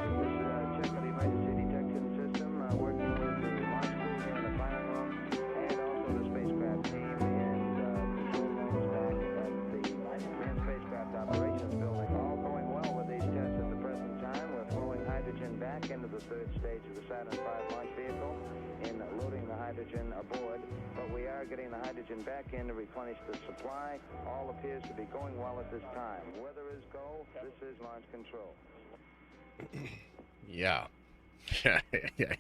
check of the emergency detection system, working with the launch crew here in the firing room, and also the spacecraft team and control rooms back at the manned spacecraft operations building. All going well with these tests at the present time. We're flowing hydrogen back into the third stage of the Saturn V launch vehicle in loading the hydrogen aboard, but we are getting the hydrogen back in to replenish the supply. All appears to be going well at this time. Weather is go. This is launch control. Yeah.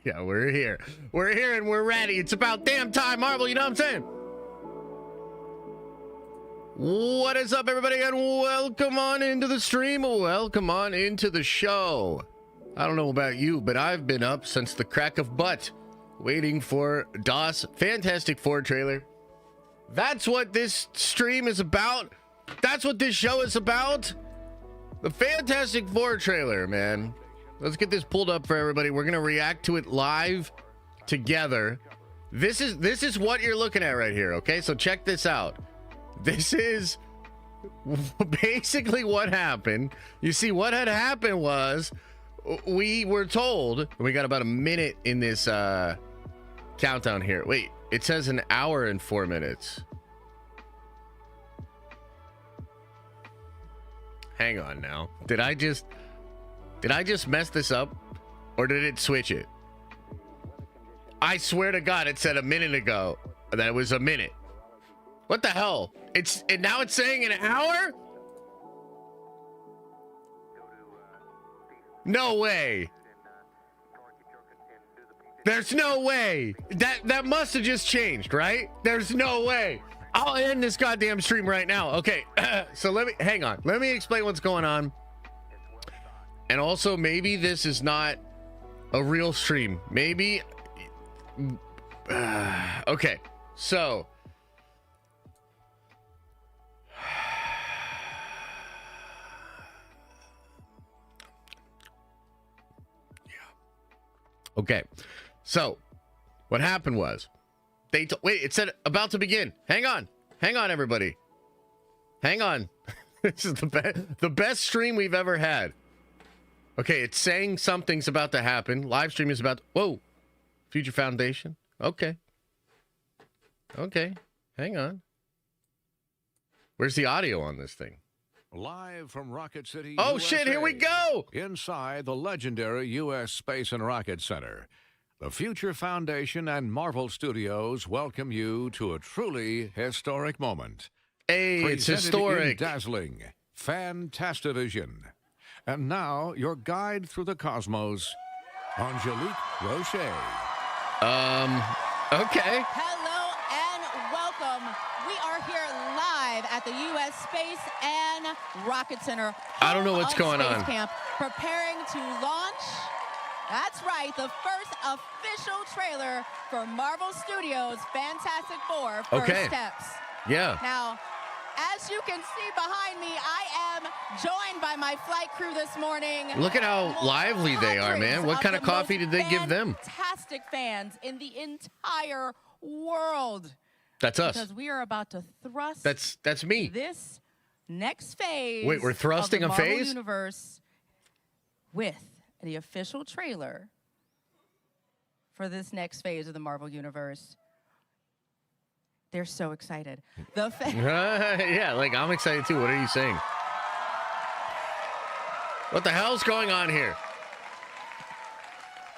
Yeah. We're here. We're here and we're ready. It's about damn time, Marvel. You know what I'm saying? What is up, everybody, and welcome on into the stream. Welcome on into the show. I don't know about you, but I've been up since the crack of butt, waiting for DOS Fantastic Four trailer. That's what this stream is about. That's what this show is about. The Fantastic Four trailer, man. Let's get this pulled up for everybody. We're gonna react to it live together. This is what you're looking at right here, okay? So check this out. This is basically what happened. You see, what had happened was we were told, we got about a minute in this countdown here. Wait, it says an hour and 4 minutes. Hang on now. Did I just mess this up, or did it switch it? I swear to God, it said a minute ago that it was a minute. What the hell? Now it's saying an hour? No way. There's no way. That must have just changed, right? There's no way. I'll end this goddamn stream right now. Okay, so hang on. Let me explain what's going on. And also, maybe this is not a real stream. Maybe. Okay, so. Okay, so what happened was wait, it said about to begin. Hang on, everybody. Hang on. This is the best stream we've ever had. Okay, it's saying something's about to happen. Live stream is about to, whoa, Future Foundation. Okay, hang on. Where's the audio on this thing? Live from Rocket City, oh, USA, shit, here we go! Inside the legendary U.S. Space and Rocket Center, the Future Foundation and Marvel Studios welcome you to a truly historic moment. Hey, it's historic. Dazzling, Fantastivision. And now, your guide through the cosmos, Angelique Rocher. Okay. Hello and welcome. We are here live at the U.S. Space and Rocket Center. I don't know what's going on. Camp, preparing to launch. That's right, the first official trailer for Marvel Studios' Fantastic Four First Steps. Yeah. Now, as you can see behind me, I am joined by my flight crew this morning. Look at how lively they are, man. What kind of coffee did they give them? Fantastic fans in the entire world. That's us. Because we are about to thrust. That's me. This next phase. Wait, we're thrusting of the a Marvel phase? Universe with the official trailer for this next phase of the Marvel Universe. They're so excited. Yeah, like I'm excited too. What are you saying? What the hell's going on here?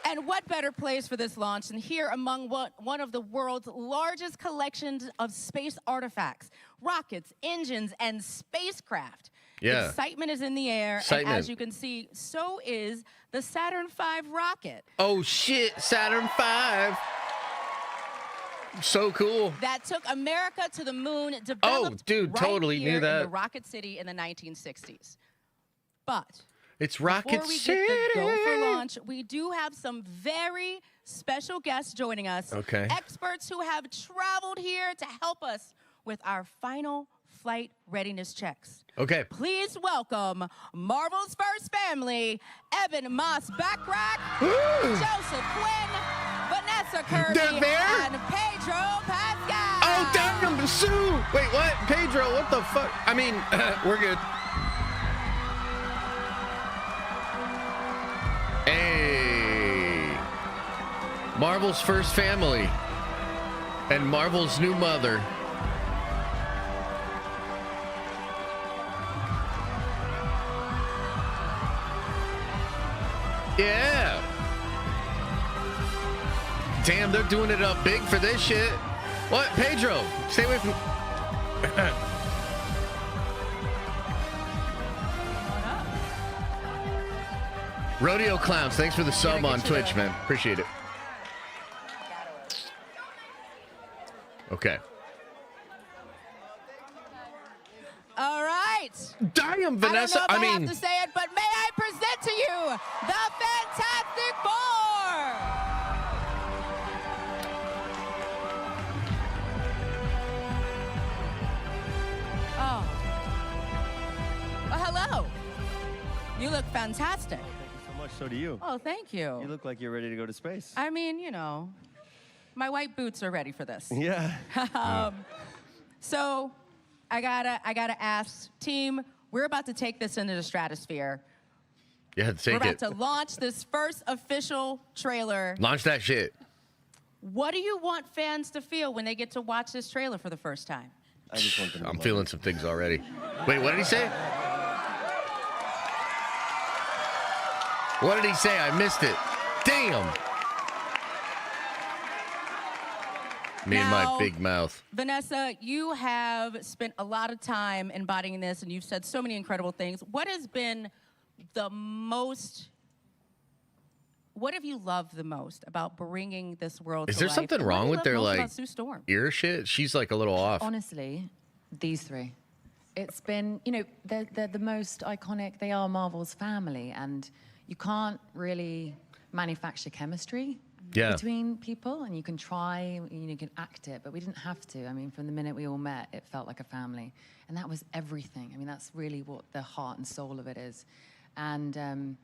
And what better place for this launch than here among one of the world's largest collections of space artifacts, rockets, engines, and spacecraft. Yeah. Excitement is in the air, and as you can see, so is the Saturn V rocket. Oh shit, Saturn V. So cool. That took America to the moon, developed totally here knew that. in the Rocket City in the 1960s. But it's Rocket City. Before we get the go for launch, we do have some very special guests joining us. Okay. Experts who have traveled here to help us with our final flight readiness checks. Okay. Please welcome Marvel's first family, Evan Moss-Backrack, Joseph Quinn, Vanessa Kirby, They're there? and Pedro Pascal. Oh, damn, Sue. Wait, what? Pedro, what the fuck? I mean, we're good. Hey. Marvel's first family. And Marvel's new mother. Yeah. Damn, they're doing it up big for this shit. What? Pedro, stay away from... Rodeo Clowns, thanks for the sub on Twitch, man. Appreciate it. Okay. All right. Damn, Vanessa. I don't know if I mean, have to say it, but may I present to you the Fantastic Four. Oh. Well, hello. You look fantastic. Thank you so much. So do you. Oh, thank you. You look like you're ready to go to space. I mean, you know, my white boots are ready for this. Yeah. So I gotta ask, team, we're about to take this into the stratosphere. yeah, We're take about it. to launch this first official trailer. Launch that shit. What do you want fans to feel when they get to watch this trailer for the first time? I just want them to I'm love feeling it. some things already. Wait, what did he say? What did he say? I missed it. Damn. Me and my Now- big mouth. Vanessa, you have spent a lot of time embodying this, and you've said so many incredible things. What has been the most... What have you loved the most about bringing this world Is to there life? something And what do wrong you with love their, most like, about Sue Storm? Ear shit? She's like a little off. Honestly, these three. It's been, you know, they're the most iconic. They are Marvel's family, and you can't really manufacture chemistry Yeah. between people, and you can try, you can act it, but we didn't have to. I mean, from the minute we all met, it felt like a family, and that was everything. I mean, that's really what the heart and soul of it is. And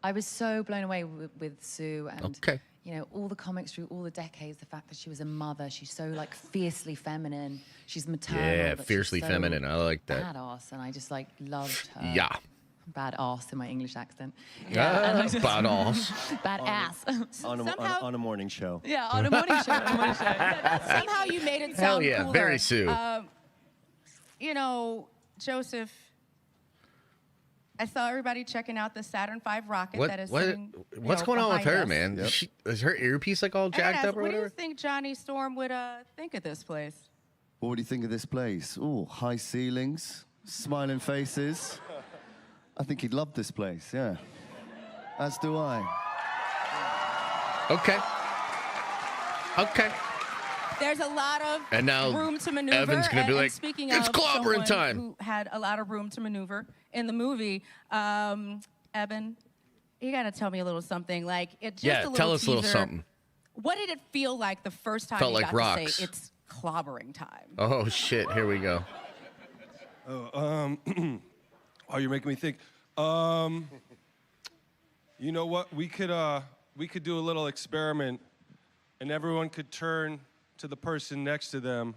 I was so blown away with Sue, and Okay. you know, all the comics through all the decades, the fact that she was a mother, she's so like fiercely feminine, she's maternal. Yeah, but she's fiercely so feminine. I like that. Badass, and I just like loved her. Yeah. Badass in my English accent. Badass. Badass. On a morning show. Yeah, on a morning show. Somehow you made it sound Hell yeah, cooler. very Sue. You know, Joseph, I saw everybody checking out the Saturn V rocket that is sitting, what's you know, going on with behind her, us. man? Yep. Is her earpiece like all I gotta jacked ask, up or what do you whatever? think Johnny Storm would think of this place? What do you think of this place? Oh, high ceilings, smiling faces. I think he'd love this place, yeah. As do I. Okay. Okay. There's a lot of And now room to maneuver. Evan's gonna be and like, speaking "It's of clobbering someone time." who had a lot of room to maneuver in the movie, Evan, you gotta tell me a little something. Like it just a Yeah, little tell us a little teaser. something. What did it feel like the first time Felt you like got to rocks. say it's clobbering time? Oh shit, here we go. Oh, you're making me think. You know what? We could do a little experiment, and everyone could turn to the person next to them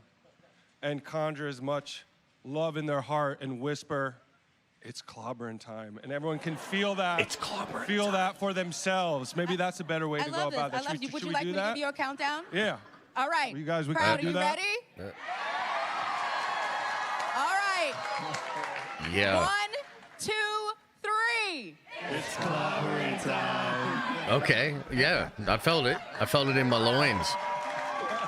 and conjure as much love in their heart and whisper, "It's clobbering time," and everyone can feel that. It's clobbering Feel that for themselves. Maybe that's a better way I to go love this. about I that. love Should you. we, Would should you we like do me that? to give you a countdown? Yeah. All right. You guys, we Crowd, can do are you that? ready? All right. Yeah. 1, 2, 3. It's clobbering time. Okay. Yeah. I felt it. I felt it in my loins.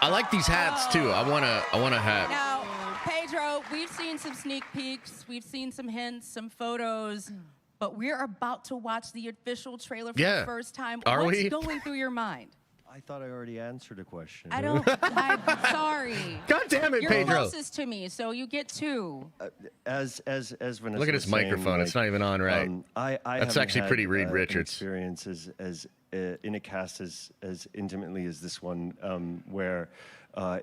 I like these hats too. I want a hat. Now, Pedro, we've seen some sneak peeks, we've seen some hints, some photos, but we're about to watch the official trailer for Yeah. the first time. Are What's we? going through your mind? I thought I already answered a question. I'm sorry. God damn it, You're Pedro. closest to me, so you get 2. As Vanessa Look at his was saying, microphone. It's not even on right. I That's haven't actually had, pretty Reed an Richards. experience as in a cast as intimately as this one, where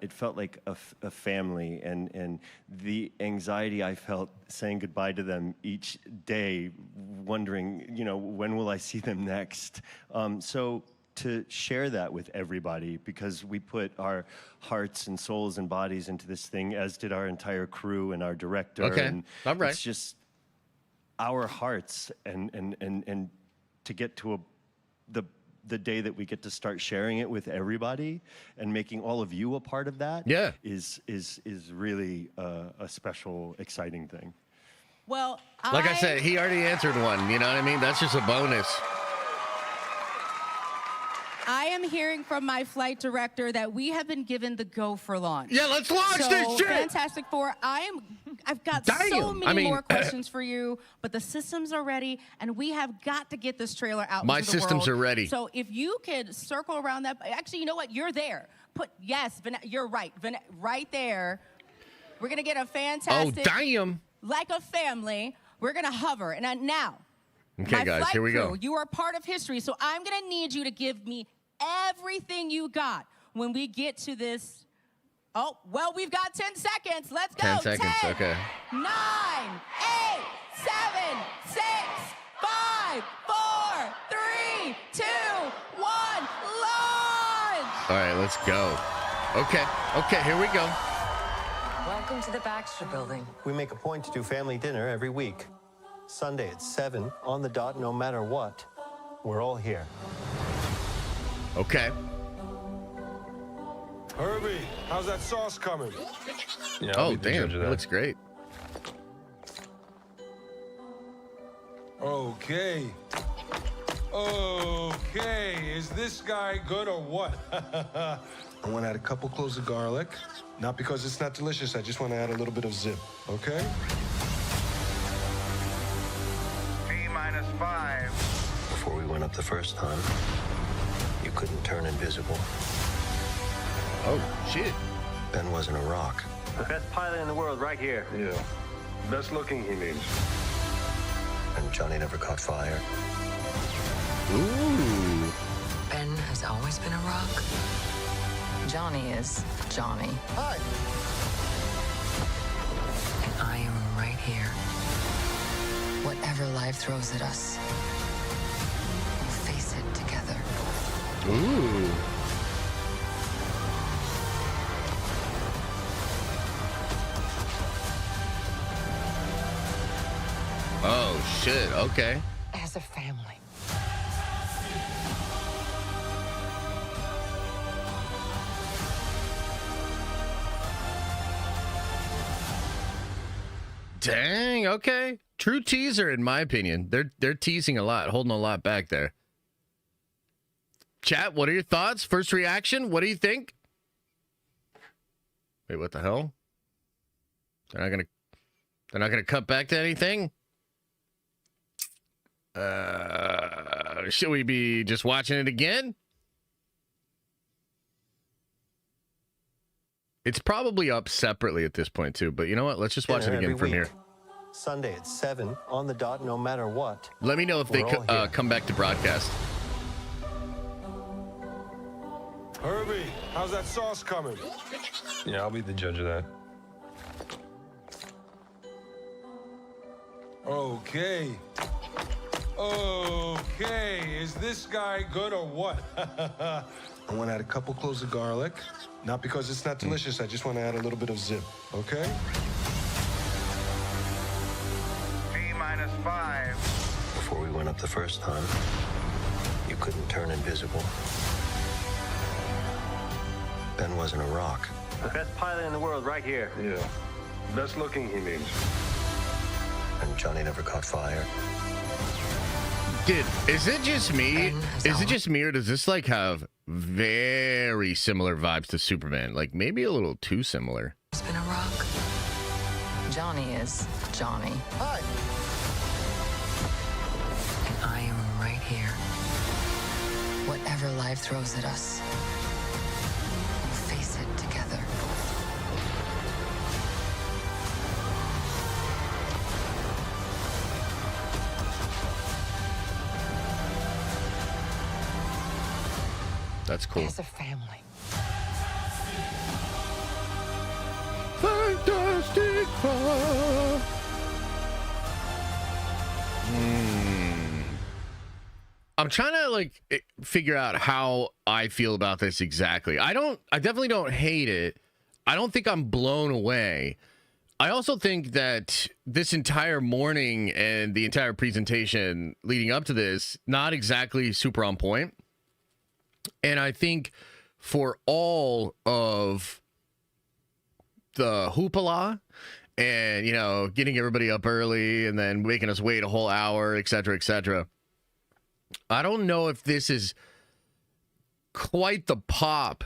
it felt like a family, and the anxiety I felt saying goodbye to them each day, wondering, when will I see them next? So to share that with everybody, because we put our hearts and souls and bodies into this thing, as did our entire crew and our director. Okay. And All right. it's just our hearts, and to get to a the day that we get to start sharing it with everybody and making all of you a part of that is really a special, exciting thing. Well, Like I said, he already answered one. You know what I mean? That's just a bonus. I am hearing from my flight director that we have been given the go for launch. Yeah, let's launch this shit. Fantastic Four. I've got so many more questions for you, but the systems are ready, and we have got to get this trailer out. My into the systems world. are ready. So if you could circle around that, actually, you know what? You're there. You're right. Right there. We're gonna get a fantastic. Oh, damn. Like a family. We're gonna hover, and now. Okay, my guys, flight here we crew, go. You are part of history, so I'm gonna need you to give me everything you got when we get to this. Oh, well, we've got 10 seconds. Let's go. 10 seconds, 10, okay. 9, 8, 7, 6, 5, 4, 3, 2, 1, launch! All right, let's go. Okay, here we go. Welcome to the Baxter Building. We make a point to do family dinner every week. Sunday at 7, on the dot, no matter what. We're all here. Okay. Herbie, how's that sauce coming? Yeah, Oh, damn. It looks great. Okay. Is this guy good or what? I want to add a couple cloves of garlic. Not because it's not delicious, I just want to add a little bit of zip, okay? T-5. Before we went up the first time, you couldn't turn invisible. Oh, shit. Ben wasn't a rock. The best pilot in the world right here. Yeah. Best looking, he means. And Johnny never caught fire. Ooh. Ben has always been a rock. Johnny is Johnny. Hi. And I am right here. Whatever life throws at us, we'll face it together. Ooh. Oh, shit. Okay. As a family. Dang, okay. True teaser, in my opinion. They're teasing a lot, holding a lot back there. Chat, what are your thoughts? First reaction? What do you think? Wait, what the hell? They're not gonna cut back to anything? Should we be just watching it again? It's probably up separately at this point too, but you know what? Let's just watch it again from here. Sunday at 7, on the dot, no matter what. Let me know if they We're all here. come back to broadcast. Herbie, how's that sauce coming? Yeah, I'll be the judge of that. Okay. Is this guy good or what? I want to add a couple cloves of garlic. Not because it's not delicious, I just want to add a little bit of zip, okay? T-5. Before we went up the first time, you couldn't turn invisible. Ben wasn't a rock. The best pilot in the world right here. Yeah. Best looking, he means. And Johnny never caught fire. Dude, is it just me? Ben has Is it always- just me, or does this like have very similar vibes to Superman? Like maybe a little too similar. He's been a rock. Johnny is Johnny. Hi. And I am right here. Whatever life throws at us, we'll face it together. That's cool. As a family. Fantastic Four. I'm trying to like figure out how I feel about this exactly. I definitely don't hate it. I don't think I'm blown away. I also think that this entire morning and the entire presentation leading up to this, not exactly super on point. And I think for all of the hoopla and, you know, getting everybody up early and then making us wait a whole hour, et cetera, I don't know if this is quite the pop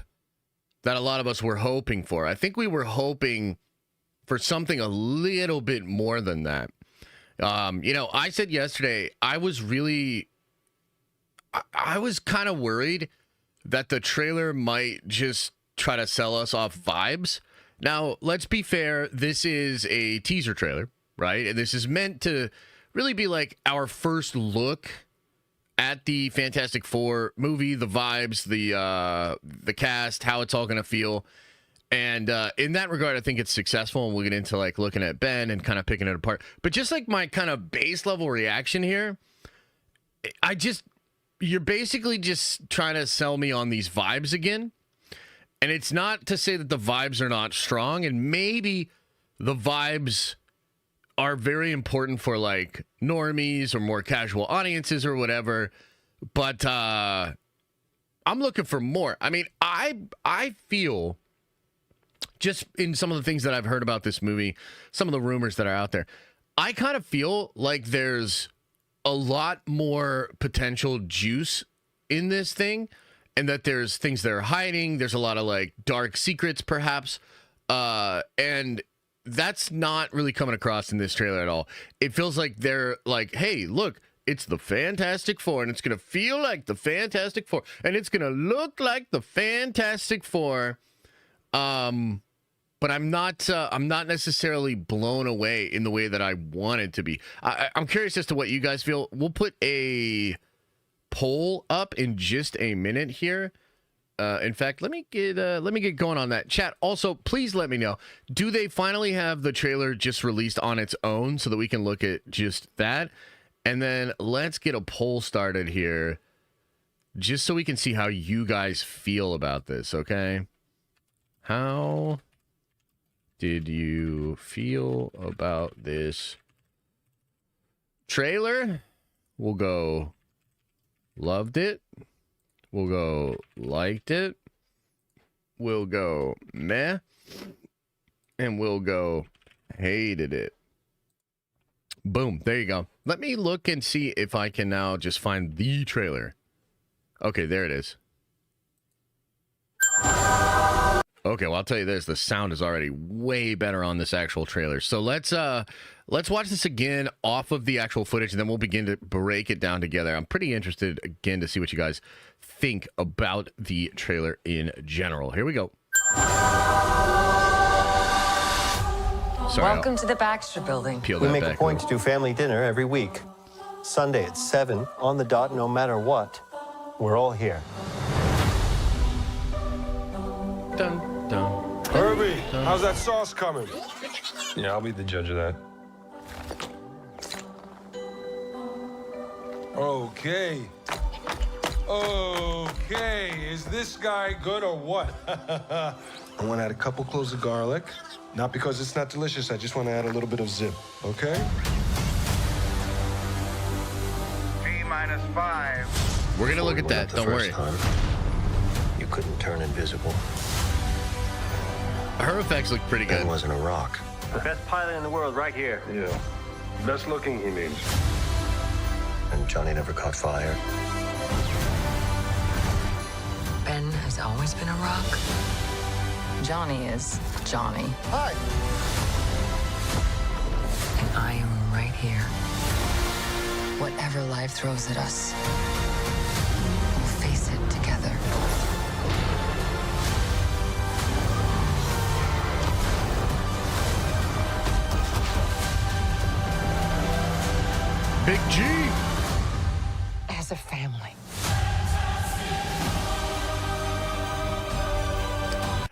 that a lot of us were hoping for. I think we were hoping for something a little bit more than that. You know, I said yesterday, I was kind of worried that the trailer might just try to sell us off vibes. Now, let's be fair. This is a teaser trailer, right? And this is meant to really be like our first look at the Fantastic Four movie, the vibes, the cast, how it's all going to feel. And in that regard, I think it's successful. And we'll get into like looking at Ben and kind of picking it apart. But just like my kind of base level reaction here, you're basically just trying to sell me on these vibes again. And it's not to say that the vibes are not strong. And maybe the vibes are very important for like normies or more casual audiences or whatever. But I'm looking for more. I mean, I feel just in some of the things that I've heard about this movie, some of the rumors that are out there, I kind of feel like there's a lot more potential juice in this thing, and that there's things that are hiding. There's a lot of like dark secrets, perhaps. And that's not really coming across in this trailer at all. It feels like they're like, hey, look, it's the Fantastic Four, and it's going to feel like the Fantastic Four, and it's going to look like the Fantastic Four. But I'm not necessarily blown away in the way that I wanted to be. I'm curious as to what you guys feel. We'll put a poll up in just a minute here. In fact, let me get going on that. Chat, also, please let me know. Do they finally have the trailer just released on its own so that we can look at just that? And then let's get a poll started here just so we can see how you guys feel about this, okay? How did you feel about this trailer? We'll go loved it. We'll go liked it. We'll go meh. And we'll go hated it. Boom. There you go. Let me look and see if I can now just find the trailer. Okay, there it is. Okay, well, I'll tell you this. The sound is already way better on this actual trailer. So let's watch this again off of the actual footage, and then we'll begin to break it down together. I'm pretty interested, again, to see what you guys think about the trailer in general. Here we go. Sorry, Welcome to the Baxter Building. We make a point to do family dinner every week. Sunday at 7, on the dot, no matter what. We're all here. Dun, dun. Herbie, how's that sauce coming? Yeah, I'll be the judge of that. Okay. Okay, is this guy good or what? I want to add a couple cloves of garlic. Not because it's not delicious, I just want to add a little bit of zip, okay? T-5. We're going to look at that. Don't worry. You couldn't turn invisible. Her effects look pretty good. Ben wasn't a rock. The best pilot in the world right here. Yeah. Best looking, he means. And Johnny never caught fire. Ben has always been a rock. Johnny is Johnny. Hi. And I am right here. Whatever life throws at us, we'll face it together. Big G. As a family.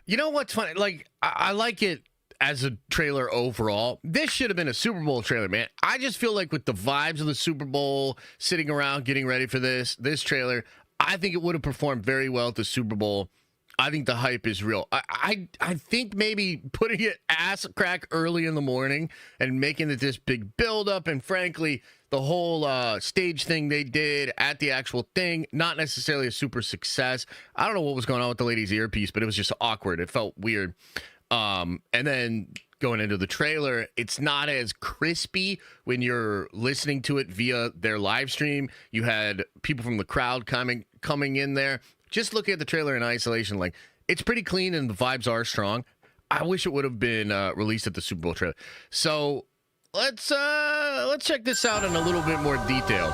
You know what's funny? Like, I like it as a trailer overall. This should have been a Super Bowl trailer, man. I just feel like with the vibes of the Super Bowl, sitting around getting ready for this trailer, I think it would have performed very well at the Super Bowl. I think the hype is real. I think maybe putting it ass crack early in the morning and making it this big buildup, and frankly, the whole stage thing they did at the actual thing, not necessarily a super success. I don't know what was going on with the lady's earpiece, but it was just awkward. It felt weird. And then going into the trailer, it's not as crispy when you're listening to it via their live stream. You had people from the crowd coming in there. Just looking at the trailer in isolation, like, it's pretty clean and the vibes are strong. I wish it would have been released at the Super Bowl trailer. So let's check this out in a little bit more detail.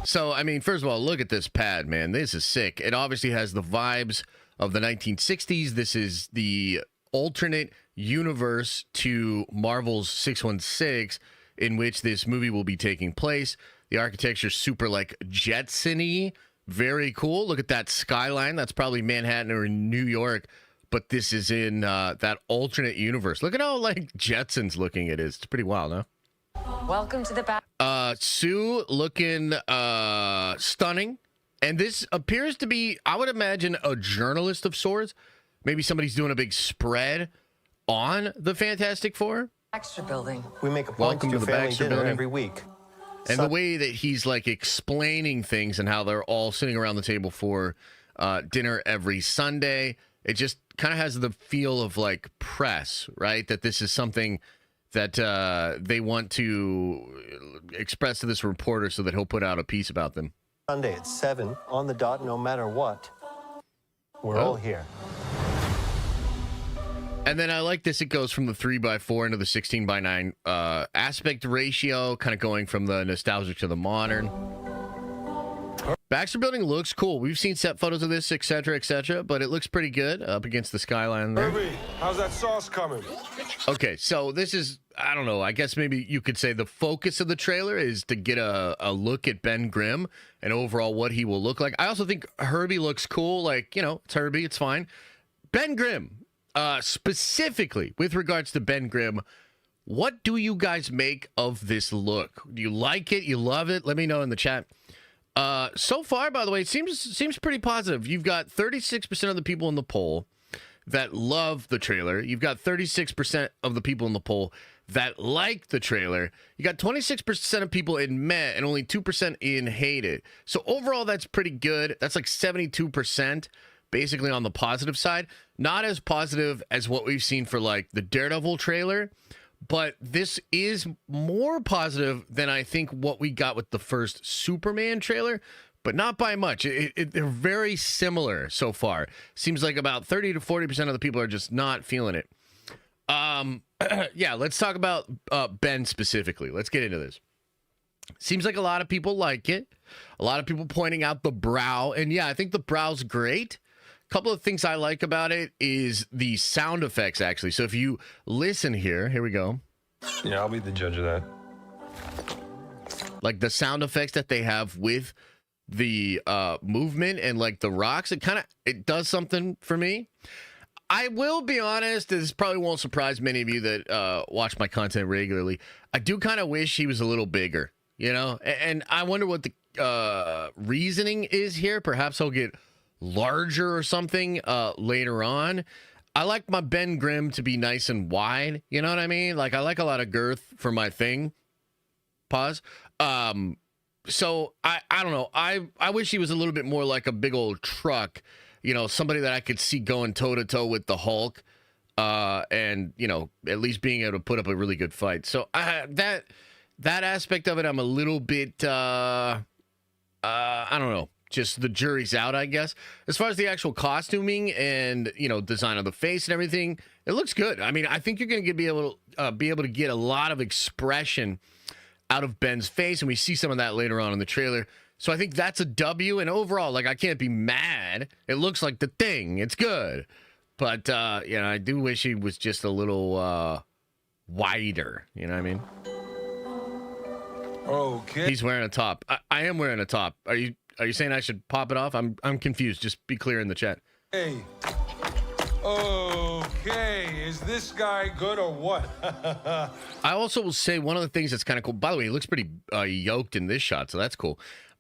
So, I mean, first of all, look at this pad, man. This is sick. It obviously has the vibes of the 1960s. This is the alternate universe to Marvel's 616, in which this movie will be taking place. The architecture's super, like, Jetson-y. Very cool. Look at that skyline. That's probably Manhattan or New York, but this is in that alternate universe. Look at how, like, Jetsons looking it is. It's pretty wild, huh? Welcome to the back. Sue looking stunning. And this appears to be, I would imagine, a journalist of sorts. Maybe somebody's doing a big spread on the Fantastic Four. Extra building. We make a point Welcome to to do the family Baxter dinner Building. every week. And the way that he's, like, explaining things and how they're all sitting around the table for dinner every Sunday, it just kind of has the feel of, like, press, right? That this is something that they want to express to this reporter so that he'll put out a piece about them. Sunday at 7 on the dot, no matter what. We're all here. And then I like this. It goes from the 3x4 into the 16:9 aspect ratio, kind of going from the nostalgic to the modern. Baxter Building looks cool. We've seen set photos of this, etc., but it looks pretty good up against the skyline there. Herbie, how's that sauce coming? Okay, so this is, I don't know, I guess maybe you could say the focus of the trailer is to get a look at Ben Grimm and overall what he will look like. I also think Herbie looks cool. Like, you know, it's Herbie, it's fine. Ben Grimm, specifically with regards to Ben Grimm, what do you guys make of this look? Do you like it? You love it? Let me know in the chat. So far, by the way, it seems pretty positive. You've got 36% of the people in the poll that love the trailer. You've got 36% of the people in the poll that like the trailer. You got 26% of people in meh and only 2% in hate it. So overall, that's pretty good. That's like 72% basically on the positive side. Not as positive as what we've seen for like the Daredevil trailer, but this is more positive than I think what we got with the first Superman trailer, but not by much. They're very similar so far. Seems like about 30 to 40% of the people are just not feeling it. Yeah, let's talk about Ben specifically. Let's get into this. Seems like a lot of people like it. A lot of people pointing out the brow. And yeah, I think the brow's great. A couple of things I like about it is the sound effects, actually. So if you listen here we go. Yeah, I'll be the judge of that. Like the sound effects that they have with the movement and like the rocks, it does something for me. I will be honest, this probably won't surprise many of you that watch my content regularly. I do kind of wish he was a little bigger, you know? And I wonder what the reasoning is here. Perhaps he'll get larger or something later on. I like my Ben Grimm to be nice and wide, you know what I mean? Like, I like a lot of girth for my thing. Pause. So I don't know. I wish he was a little bit more like a big old truck, you know, somebody that I could see going toe to toe with the Hulk, and you know, at least being able to put up a really good fight. So that aspect of it, I'm a little bit I don't know. Just the jury's out, I guess. As far as the actual costuming and, you know, design of the face and everything, it looks good. I mean, I think you're going to be able to get a lot of expression out of Ben's face, and we see some of that later on in the trailer. So I think that's a W, and overall, like, I can't be mad. It looks like the thing. It's good. But, you know, I do wish he was just a little wider. You know what I mean? Okay. He's wearing a top. I am wearing a top. Are you saying I should pop it off? I'm confused. Just be clear in the chat. Hey. Okay. Is this guy good or what? I also will say one of the things that's kind of cool. By the way, he looks pretty yoked in this shot, so that's cool.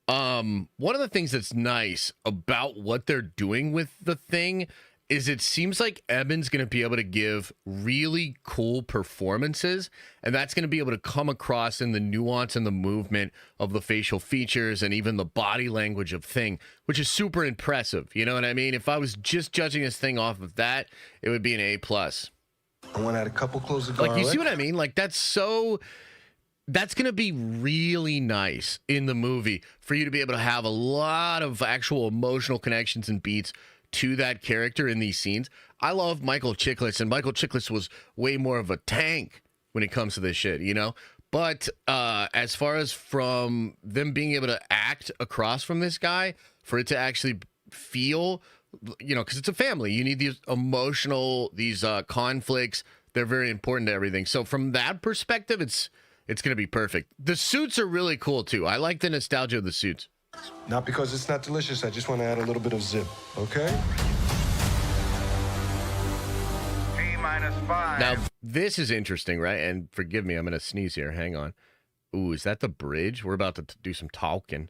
One of the things that's nice about what they're doing with the Thing is it seems like Evan's going to be able to give really cool performances, and that's going to be able to come across in the nuance and the movement of the facial features and even the body language of Thing, which is super impressive. You know what I mean? If I was just judging this thing off of that, it would be an A+. I want to add a couple cloves of garlic. Like, you see what I mean? Like, that's going to be really nice in the movie for you to be able to have a lot of actual emotional connections and beats to that character in these scenes. I love Michael Chiklis, and Michael Chiklis was way more of a tank when it comes to this shit, you know? But as far as from them being able to act across from this guy, for it to actually feel, you know, because it's a family, you need these emotional, these conflicts. They're very important to everything. So from that perspective, it's going to be perfect. The suits are really cool, too. I like the nostalgia of the suits. Not because it's not delicious. I just want to add a little bit of zip, okay? T-5. Now, this is interesting, right? And forgive me, I'm going to sneeze here. Hang on. Ooh, is that the bridge? We're about to do some talking.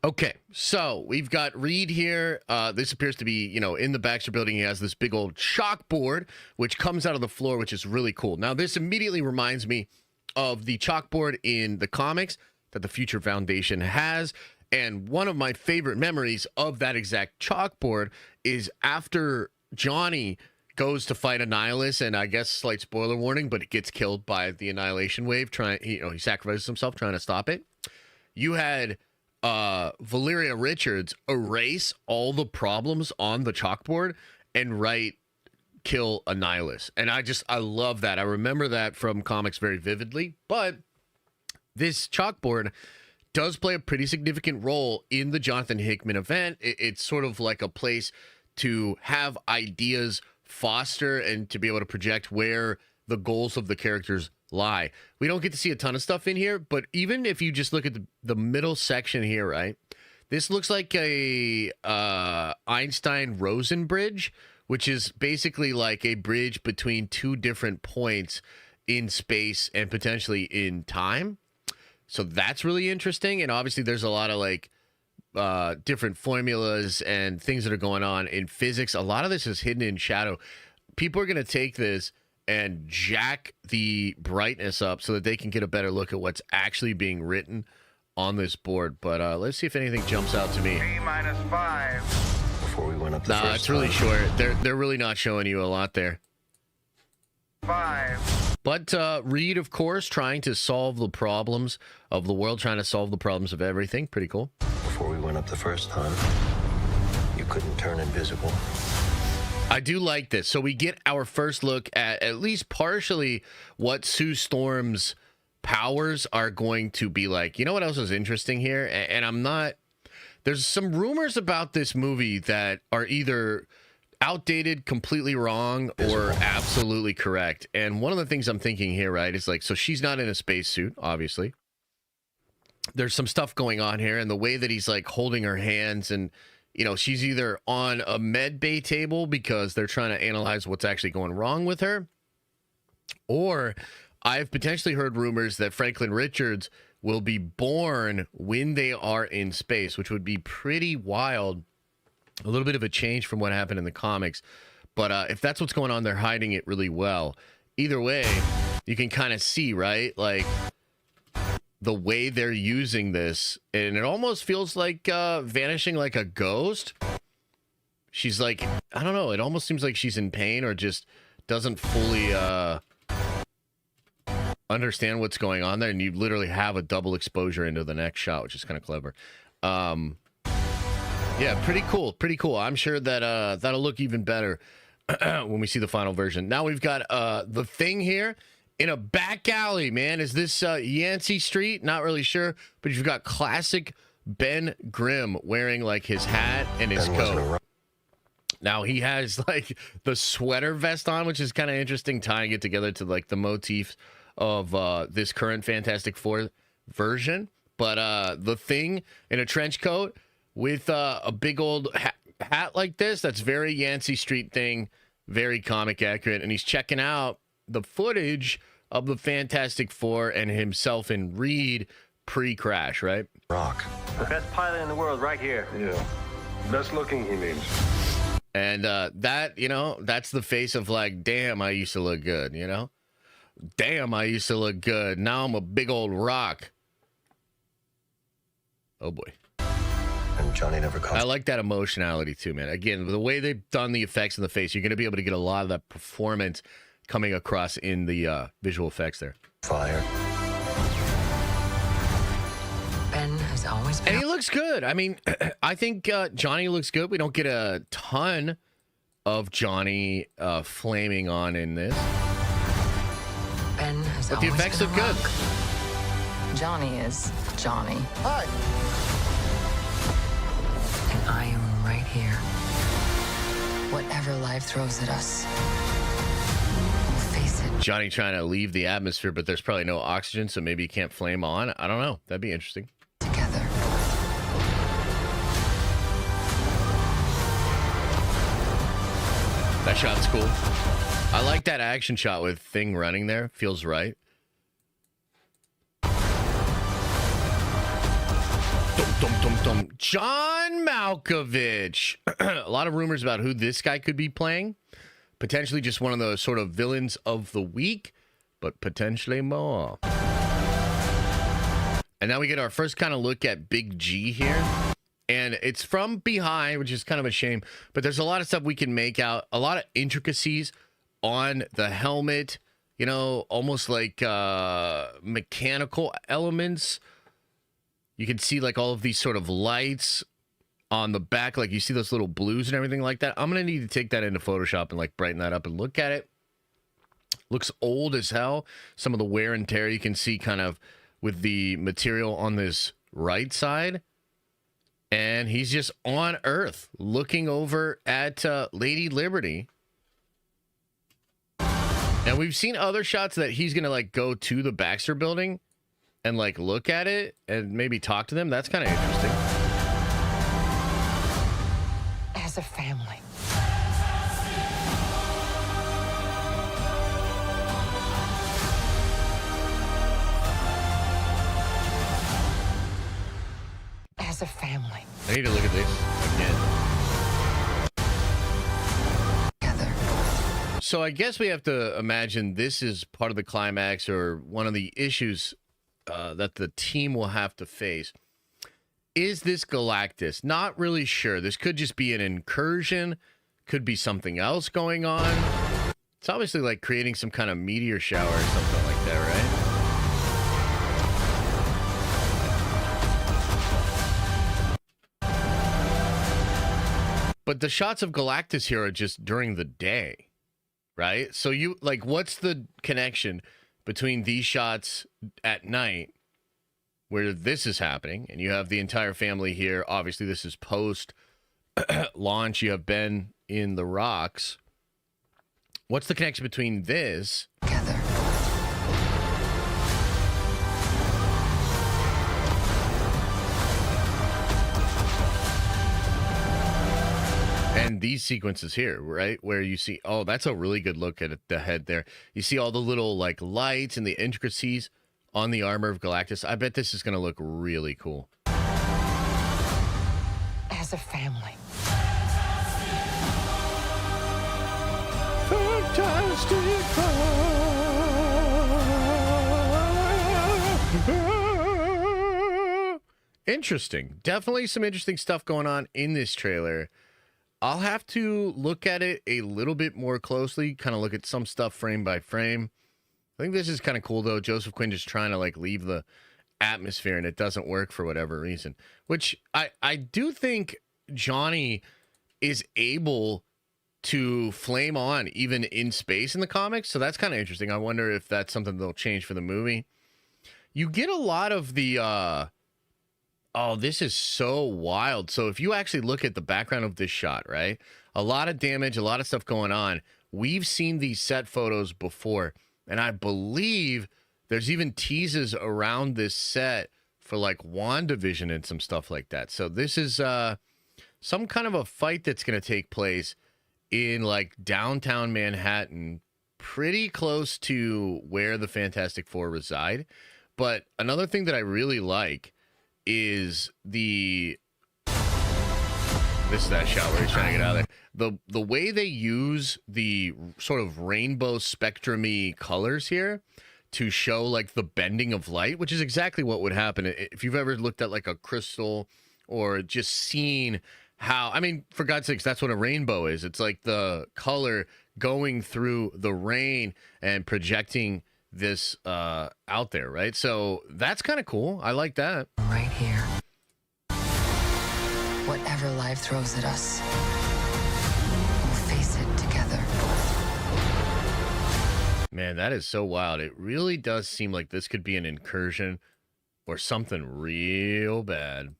Okay, so we've got Reed here. This appears to be, you know, in the Baxter building. He has this big old chalkboard, which comes out of the floor, which is really cool. Now, this immediately reminds me of the chalkboard in the comics that the Future Foundation has. And one of my favorite memories of that exact chalkboard is after Johnny goes to fight Annihilus, and I guess slight spoiler warning, but it gets killed by the Annihilation Wave. He sacrifices himself trying to stop it. You had Valeria Richards erase all the problems on the chalkboard and write kill Annihilus. And I love that. I remember that from comics very vividly. But this chalkboard does play a pretty significant role in the Jonathan Hickman event. It's sort of like a place to have ideas foster and to be able to project where the goals of the characters lie. We don't get to see a ton of stuff in here, but even if you just look at the middle section here, right? This looks like a Einstein-Rosen bridge, which is basically like a bridge between two different points in space and potentially in time. So that's really interesting. And obviously there's a lot of like different formulas and things that are going on in physics. A lot of this is hidden in shadow. People are going to take this and jack the brightness up so that they can get a better look at what's actually being written on this board. But let's see if anything jumps out to me. T-5. Before we went up the first It's really time. short. They're really not showing you a lot there. 5. But Reed, of course, trying to solve the problems of the world, trying to solve the problems of everything. Pretty cool. Before we went up the first time, you couldn't turn invisible. I do like this. So we get our first look at least partially what Sue Storm's powers are going to be like. You know what else is interesting here? And I'm not... There's some rumors about this movie that are either outdated, completely wrong, or absolutely correct. And one of the things I'm thinking here, right, is like, so she's not in a spacesuit, obviously. There's some stuff going on here, and the way that he's like holding her hands, and you know, she's either on a med bay table because they're trying to analyze what's actually going wrong with her, or I've potentially heard rumors that Franklin Richards will be born when they are in space, which would be pretty wild. A little bit of a change from what happened in the comics. But if that's what's going on, they're hiding it really well. Either way, you can kind of see, right? Like the way they're using this, and it almost feels like vanishing like a ghost. She's like, I don't know, it almost seems like she's in pain or just doesn't fully understand what's going on there, and you literally have a double exposure into the next shot, which is kind of clever. Yeah, pretty cool, pretty cool. I'm sure that that'll look even better when we see the final version. Now we've got the Thing here in a back alley, man. Is this Yancey Street? Not really sure, but you've got classic Ben Grimm wearing like his hat and his coat. Now he has like the sweater vest on, which is kind of interesting, tying it together to like the motif of this current Fantastic Four version. But the Thing in a trench coat with a big old hat like this, that's very Yancey Street Thing, very comic accurate. And he's checking out the footage of the Fantastic Four and himself in Reed pre-crash, right? Rock. The best pilot in the world right here. Yeah. Best looking, he means. And that, you know, that's the face of like, damn, I used to look good, you know? Damn, I used to look good. Now I'm a big old rock. Oh, boy. And Johnny never comes. I like that emotionality, too, man. Again, the way they've done the effects in the face, you're going to be able to get a lot of that performance coming across in the visual effects there. Fire. Ben has always been. And he looks good. I mean, I think Johnny looks good. We don't get a ton of Johnny flaming on in this. Ben has But the always effects been look a good. rock. Johnny is Johnny. Hi. And I am right here. Whatever life throws at us, we'll face it. Johnny trying to leave the atmosphere, but there's probably no oxygen, so maybe he can't flame on. I don't know. That'd be interesting. Together. That shot's cool. I like that action shot with Thing running there. Feels right. Dum, dum, dum, dum. John Malkovich. A lot of rumors about who this guy could be playing. Potentially just one of the sort of villains of the week, but potentially more. And now we get our first kind of look at Big G here. And it's from behind, which is kind of a shame. But there's a lot of stuff we can make out. A lot of intricacies on the helmet. You know, almost like mechanical elements. You can see like all of these sort of lights on the back. Like you see those little blues and everything like that. I'm going to need to take that into Photoshop and like brighten that up and look at it. Looks old as hell. Some of the wear and tear you can see kind of with the material on this right side. And he's just on Earth looking over at Lady Liberty. And we've seen other shots that he's going to like go to the Baxter building and like look at it and maybe talk to them. That's kind of interesting. As a family. As a family. I need to look at this again. Together. So I guess we have to imagine this is part of the climax or one of the issues that the team will have to face. Is this Galactus? Not really sure. This could just be an incursion. Could be something else going on. It's obviously like creating some kind of meteor shower or something like that, right? But the shots of Galactus here are just during the day, right? So you like, what's the connection between these shots at night where this is happening and you have the entire family here? Obviously, this is post launch. You have Ben in the rocks. What's the connection between this Together. and these sequences here, right? Where you see, oh, that's a really good look at the head there. You see all the little like lights and the intricacies on the armor of Galactus. I bet this is going to look really cool. As a family. Interesting. Definitely some interesting stuff going on in this trailer. I'll have to look at it a little bit more closely, kind of look at some stuff frame by frame. I think this is kind of cool, though. Joseph Quinn just trying to like leave the atmosphere, and it doesn't work for whatever reason. Which I do think Johnny is able to flame on even in space in the comics, so that's kind of interesting. I wonder if that's something they'll change for the movie. You get a lot of the oh, this is so wild. So if you actually look at the background of this shot, right? A lot of damage, a lot of stuff going on. We've seen these set photos before, and I believe there's even teases around this set for like WandaVision and some stuff like that. So this is some kind of a fight that's going to take place in like downtown Manhattan pretty close to where the Fantastic Four reside. But another thing that I really like is this is that shot where he's trying to get out of there. The way they use the sort of rainbow spectrum-y colors here to show like the bending of light, which is exactly what would happen if you've ever looked at like a crystal or just seen how, I mean, for God's sakes, that's what a rainbow is. It's like the color going through the rain and projecting this out there, right? So that's kind of cool. I like that. Right here. Whatever life throws at us, we'll face it together. Man, that is so wild. It really does seem like this could be an incursion or something real bad.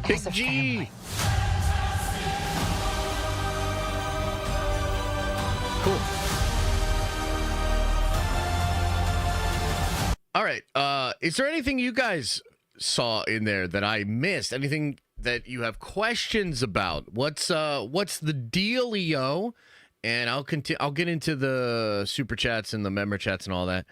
Big G. Cool. All right. Is there anything you guys saw in there that I missed? Anything that you have questions about? What's the dealio? And I'll get into the super chats and the member chats and all that.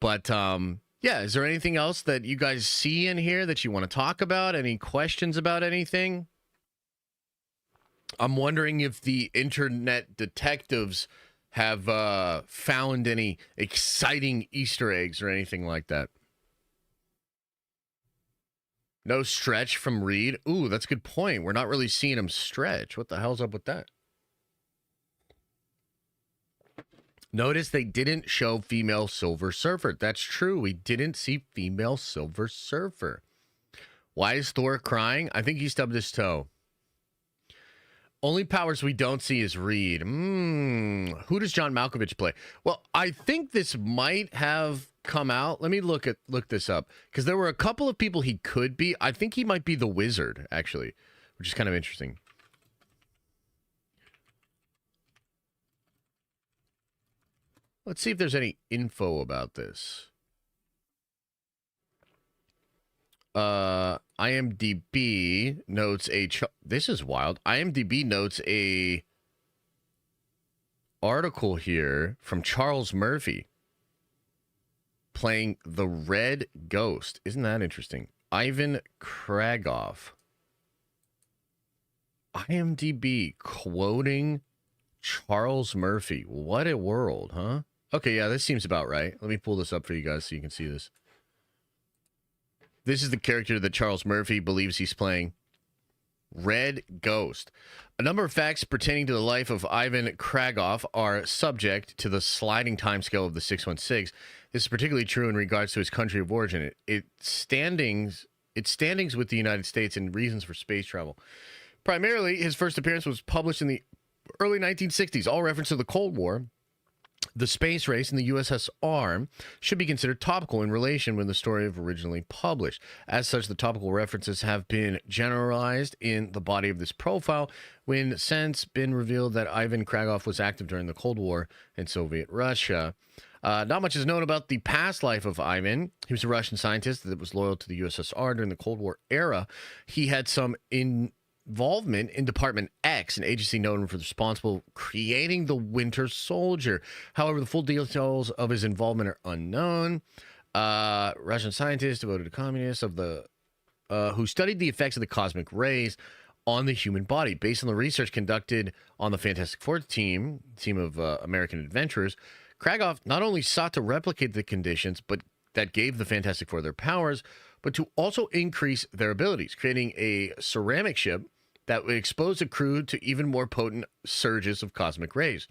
But yeah, is there anything else that you guys see in here that you want to talk about? Any questions about anything? I'm wondering if the internet detectives have found any exciting Easter eggs or anything like that. No stretch from Reed. Ooh, that's a good point. We're not really seeing him stretch. What the hell's up with that? Notice they didn't show female Silver Surfer. That's true. We didn't see female Silver Surfer. Why is Thor crying? I think he stubbed his toe. Only powers we don't see is Reed. Who does John Malkovich play? Well, I think this might have come out. Let me look this up, because there were a couple of people he could be. I think he might be the Wizard, actually, which is kind of interesting. Let's see if there's any info about this. IMDb notes this is wild. IMDb notes a article here from Charles Murphy playing the Red Ghost. Isn't that interesting? Ivan Kragoff. IMDb quoting Charles Murphy. What a world, huh? Okay, yeah, this seems about right. Let me pull this up for you guys so you can see this. This is the character that Charles Murphy believes he's playing. Red Ghost. A number of facts pertaining to the life of Ivan Kragoff are subject to the sliding timescale of the 616. This is particularly true in regards to his country of origin. Its standings with the United States and reasons for space travel. Primarily, his first appearance was published in the early 1960s. All reference to the Cold War, the space race, and the USSR should be considered topical in relation when the story was originally published. As such, the topical references have been generalized in the body of this profile, when since been revealed that Ivan Kragoff was active during the Cold War in Soviet Russia. Not much is known about the past life of Ivan. He was a Russian scientist that was loyal to the USSR during the Cold War era. He had some involvement in Department X, an agency known for responsible creating the Winter Soldier. However, the full details of his involvement are unknown. Russian scientist devoted to communists who studied the effects of the cosmic rays on the human body. Based on the research conducted on the Fantastic Four team of American adventurers, Kragoff not only sought to replicate the conditions that gave the Fantastic Four their powers, but to also increase their abilities, creating a ceramic ship that would expose the crew to even more potent surges of cosmic rays.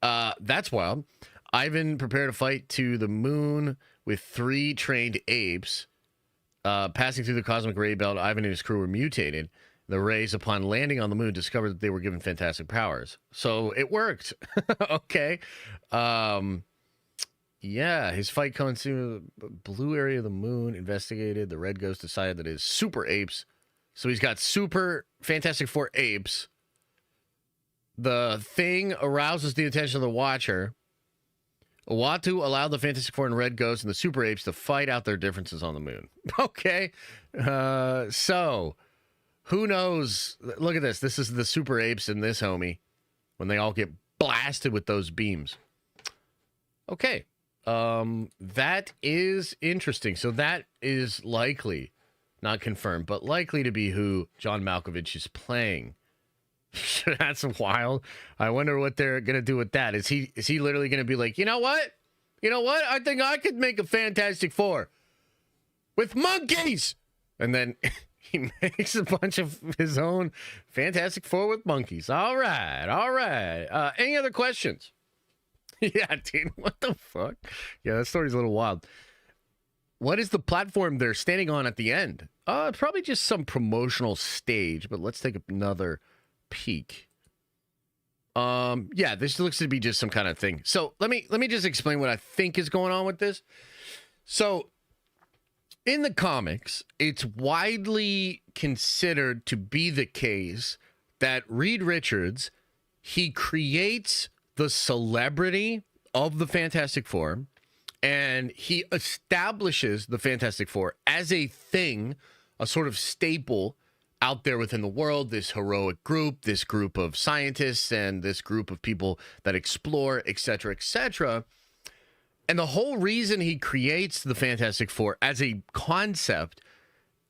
That's wild. Ivan prepared a fight to the moon with 3 trained apes. Passing through the cosmic ray belt, Ivan and his crew were mutated. The rays, upon landing on the moon, discovered that they were given fantastic powers. So it worked. Okay. Yeah, his fight comes through the blue area of the moon, investigated. The Red Ghost decided that his super apes. So he's got super Fantastic Four apes. The thing arouses the attention of the watcher. Uatu allowed the Fantastic Four and Red Ghost and the Super Apes to fight out their differences on the moon. Okay. So, who knows? Look at this. This is the Super Apes and this homie when they all get blasted with those beams. Okay. That is interesting. So that is likely, not confirmed, but likely to be who John Malkovich is playing. That's wild. I wonder what they're gonna do with that. Is he literally gonna be like, you know what? I think I could make a Fantastic Four with monkeys, and then he makes a bunch of his own Fantastic Four with monkeys. All right. Any other questions? Yeah, dude. What the fuck? Yeah, that story's a little wild. What is the platform they're standing on at the end? Probably just some promotional stage. But let's take another peek. Yeah, this looks to be just some kind of thing. So let me just explain what I think is going on with this. So in the comics, it's widely considered to be the case that Reed Richards, he creates the celebrity of the Fantastic Four, and he establishes the Fantastic Four as a thing, a sort of staple out there within the world, this heroic group, this group of scientists, and this group of people that explore, etc., etc. And the whole reason he creates the Fantastic Four as a concept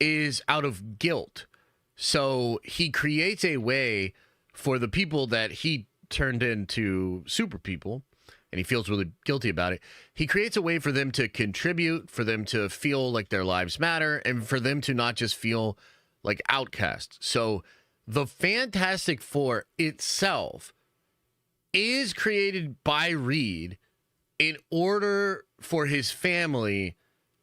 is out of guilt. So he creates a way for the people that he turned into super people, and he feels really guilty about it. He creates a way for them to contribute, for them to feel like their lives matter, and for them to not just feel like outcasts. So the Fantastic Four itself is created by Reed in order for his family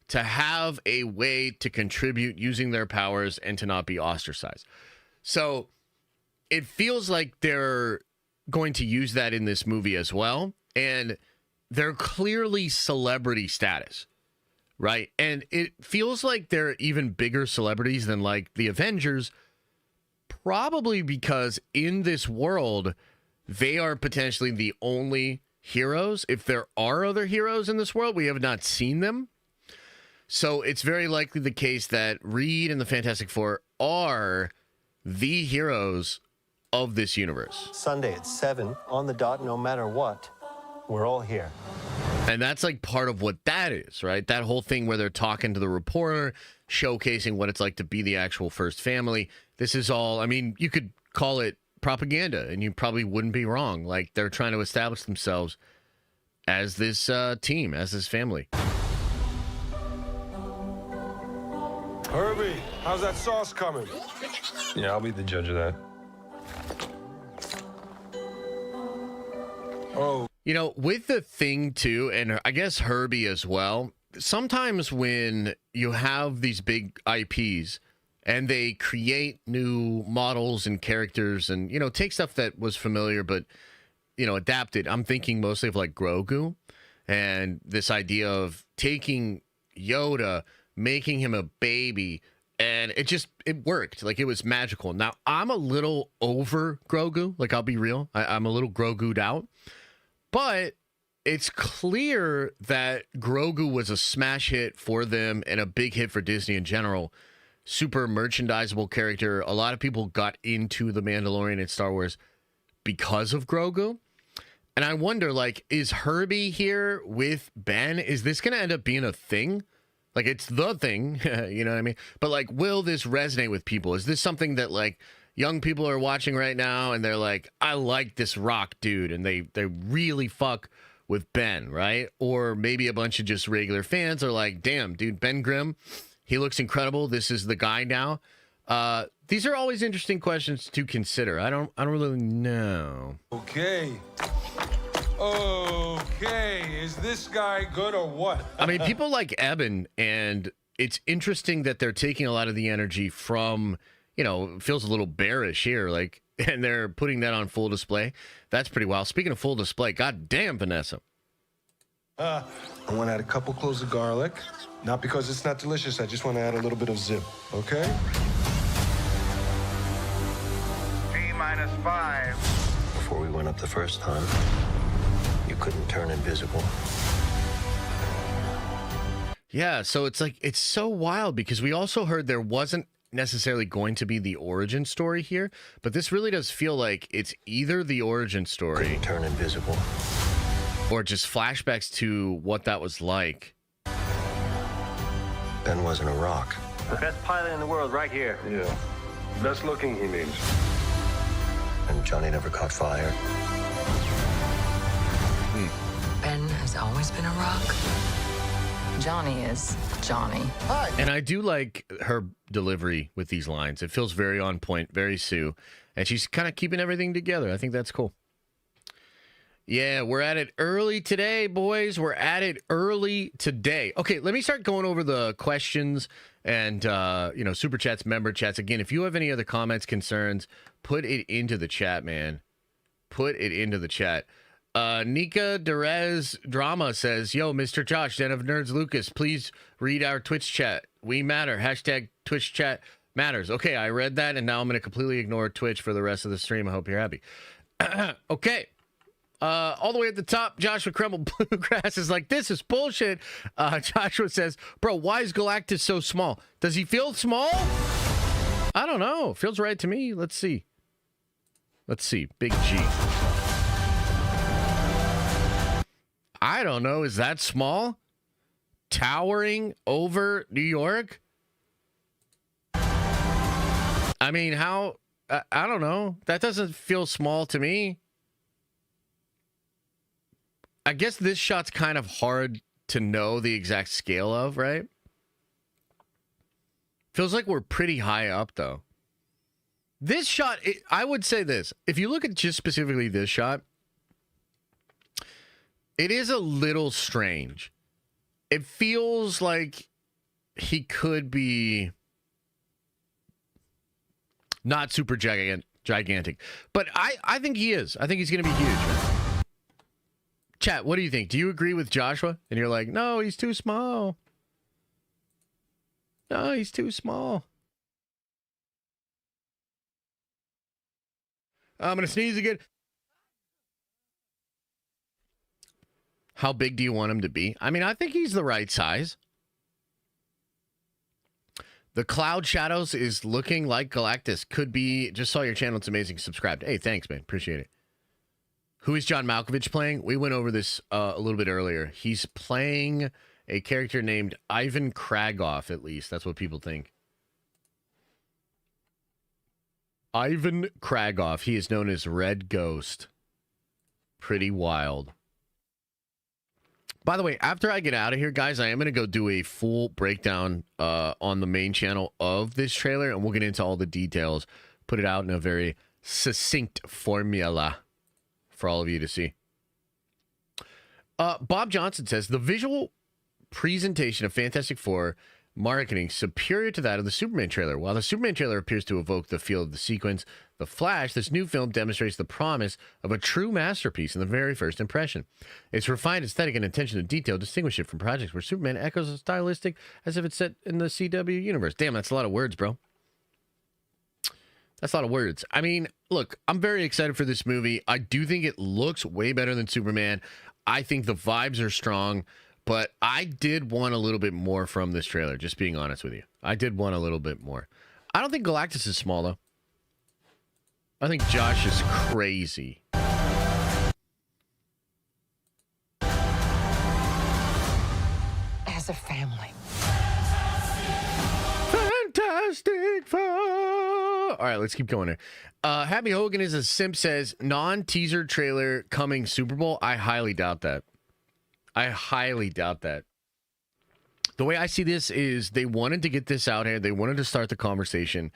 to have a way to contribute using their powers and to not be ostracized. So it feels like they're going to use that in this movie as well. And they're clearly celebrity status, right? And it feels like they're even bigger celebrities than like the Avengers, probably because in this world, they are potentially the only heroes. If there are other heroes in this world, we have not seen them. So it's very likely the case that Reed and the Fantastic Four are the heroes of this universe. Sunday at 7 on the dot, no matter what. We're all here. And that's like part of what that is, right? That whole thing where they're talking to the reporter, showcasing what it's like to be the actual first family. This is all, I mean, you could call it propaganda, and you probably wouldn't be wrong. Like, they're trying to establish themselves as this team, as this family. Herbie, how's that sauce coming? Yeah, I'll be the judge of that. Oh. You know, with the thing too, and I guess Herbie as well, sometimes when you have these big IPs and they create new models and characters and, you know, take stuff that was familiar but, you know, adapt it. I'm thinking mostly of like Grogu and this idea of taking Yoda, making him a baby, and it worked. Like, it was magical. Now, I'm a little over Grogu. Like, I'll be real. I'm a little Grogu'd out. But it's clear that Grogu was a smash hit for them and a big hit for Disney in general. Super merchandisable character. A lot of people got into The Mandalorian and Star Wars because of Grogu. And I wonder, like, is Herbie here with Ben? Is this going to end up being a thing? Like, it's the thing, you know what I mean? But, like, will this resonate with people? Is this something that, like, young people are watching right now and they're like, I like this rock dude, and they really fuck with Ben, right? Or maybe a bunch of just regular fans are like, damn, dude, Ben Grimm, he looks incredible. This is the guy now. These are always interesting questions to consider. I don't really know. Okay, is this guy good or what? I mean, people like Eben, and it's interesting that they're taking a lot of the energy from, you know, it feels a little bearish here, like, and they're putting that on full display. That's pretty wild. Speaking of full display, god damn, Vanessa. I want to add a couple cloves of garlic. Not because it's not delicious, I just want to add a little bit of zip, okay? T-5. Before we went up the first time, you couldn't turn invisible. Yeah, so it's like, it's so wild because we also heard there wasn't necessarily going to be the origin story here, but this really does feel like it's either the origin story Couldn't turn invisible. or just flashbacks to what that was like. Ben wasn't a rock. The best pilot in the world right here. Yeah. Best looking, he means. And Johnny never caught fire. Ben has always been a rock. Johnny is Johnny. And I do like her delivery with these lines. It feels very on point, very Sue. And she's kind of keeping everything together. I think that's cool. Yeah, we're at it early today, boys. We're at it early today. Okay, let me start going over the questions and, super chats, member chats. Again, if you have any other comments, concerns, put it into the chat, man. Put it into the chat. Nika Derez Drama says, yo, Mr. Josh, Den of Nerds Lucas, please read our Twitch chat. We matter. Hashtag Twitch chat matters. Okay, I read that, and now I'm going to completely ignore Twitch for the rest of the stream. I hope you're happy. Okay. All the way at the top, Joshua Kreml Bluegrass is like, this is bullshit. Joshua says, bro, why is Galactus so small? Does he feel small? I don't know. Feels right to me. Let's see. Big G. I don't know. Is that small? Towering over New York? I mean, how? I don't know. That doesn't feel small to me. I guess this shot's kind of hard to know the exact scale of, right? Feels like we're pretty high up, though. This shot, I would say this. If you look at just specifically this shot, it is a little strange. It feels like he could be not super gigantic. But I think he is. I think he's going to be huge. Chat, what do you think? Do you agree with Joshua? And you're like, no, he's too small. No, he's too small. I'm going to sneeze again. How big do you want him to be? I mean, I think he's the right size. The Cloud Shadows is looking like Galactus. Could be. Just saw your channel. It's amazing. Subscribed. Hey, thanks, man. Appreciate it. Who is John Malkovich playing? We went over this a little bit earlier. He's playing a character named Ivan Kragoff, at least. That's what people think. Ivan Kragoff. He is known as Red Ghost. Pretty wild. By the way, after I get out of here, guys, I am going to go do a full breakdown on the main channel of this trailer, and we'll get into all the details, put it out in a very succinct formula for all of you to see. Bob Johnson says, the visual presentation of Fantastic Four marketing superior to that of the Superman trailer. While the Superman trailer appears to evoke the feel of the sequence, The Flash, this new film demonstrates the promise of a true masterpiece in the very first impression. Its refined aesthetic and attention to detail distinguish it from projects where Superman echoes a stylistic as if it's set in the CW universe. Damn, that's a lot of words, bro. That's a lot of words. I mean, look, I'm very excited for this movie. I do think it looks way better than Superman. I think the vibes are strong. But I did want a little bit more from this trailer, just being honest with you. I did want a little bit more. I don't think Galactus is small, though. I think Josh is crazy. As a family. Fantastic Four! All right, let's keep going here. Happy Hogan is a simp says, non-teaser trailer coming Super Bowl. I highly doubt that. I highly doubt that. The way I see this is they wanted to get this out here. They wanted to start the conversation.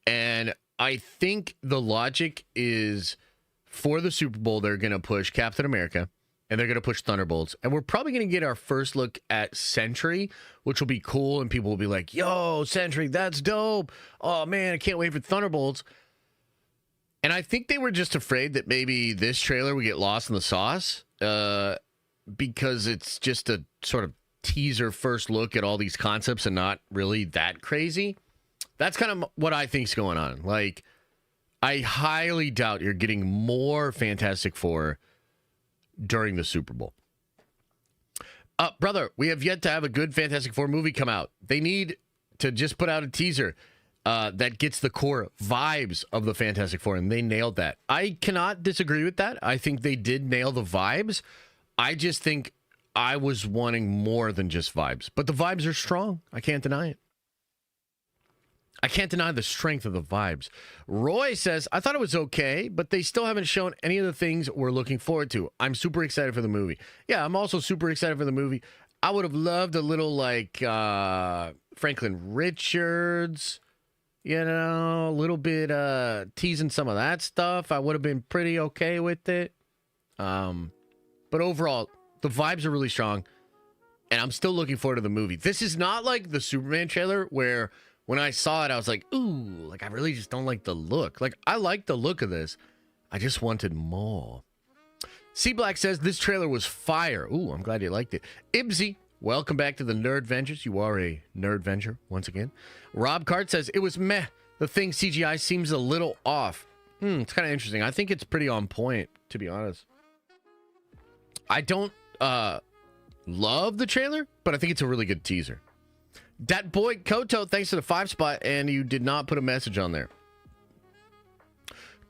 And I think the logic is for the Super Bowl, they're going to push Captain America and they're going to push Thunderbolts. And we're probably going to get our first look at Sentry, which will be cool. And people will be like, yo, Sentry, that's dope. Oh, man, I can't wait for Thunderbolts. And I think they were just afraid that maybe this trailer would get lost in the sauce. Because it's just a sort of teaser first look at all these concepts and not really that crazy. That's kind of what I think's going on. Like, I highly doubt you're getting more Fantastic Four during the Super Bowl. Brother, we have yet to have a good Fantastic Four movie come out. They need to just put out a teaser that gets the core vibes of the Fantastic Four, and they nailed that. I cannot disagree with that. I think they did nail the vibes. I just think I was wanting more than just vibes. But the vibes are strong. I can't deny it. I can't deny the strength of the vibes. Roy says, I thought it was okay, but they still haven't shown any of the things we're looking forward to. I'm super excited for the movie. Yeah, I'm also super excited for the movie. I would have loved a little like Franklin Richards, you know, a little bit teasing some of that stuff. I would have been pretty okay with it. But overall, the vibes are really strong, and I'm still looking forward to the movie. This is not like the Superman trailer where when I saw it, I was like, ooh, like I really just don't like the look. Like, I like the look of this. I just wanted more. C Black says, this trailer was fire. Ooh, I'm glad you liked it. Ibsy, welcome back to the Nerd Vengers. You are a Nerd Venger once again. Rob Cart says, it was meh. The thing CGI seems a little off. It's kind of interesting. I think it's pretty on point, to be honest. I don't love the trailer, but I think it's a really good teaser. Dat boy Koto, thanks for the 5 spot, and you did not put a message on there.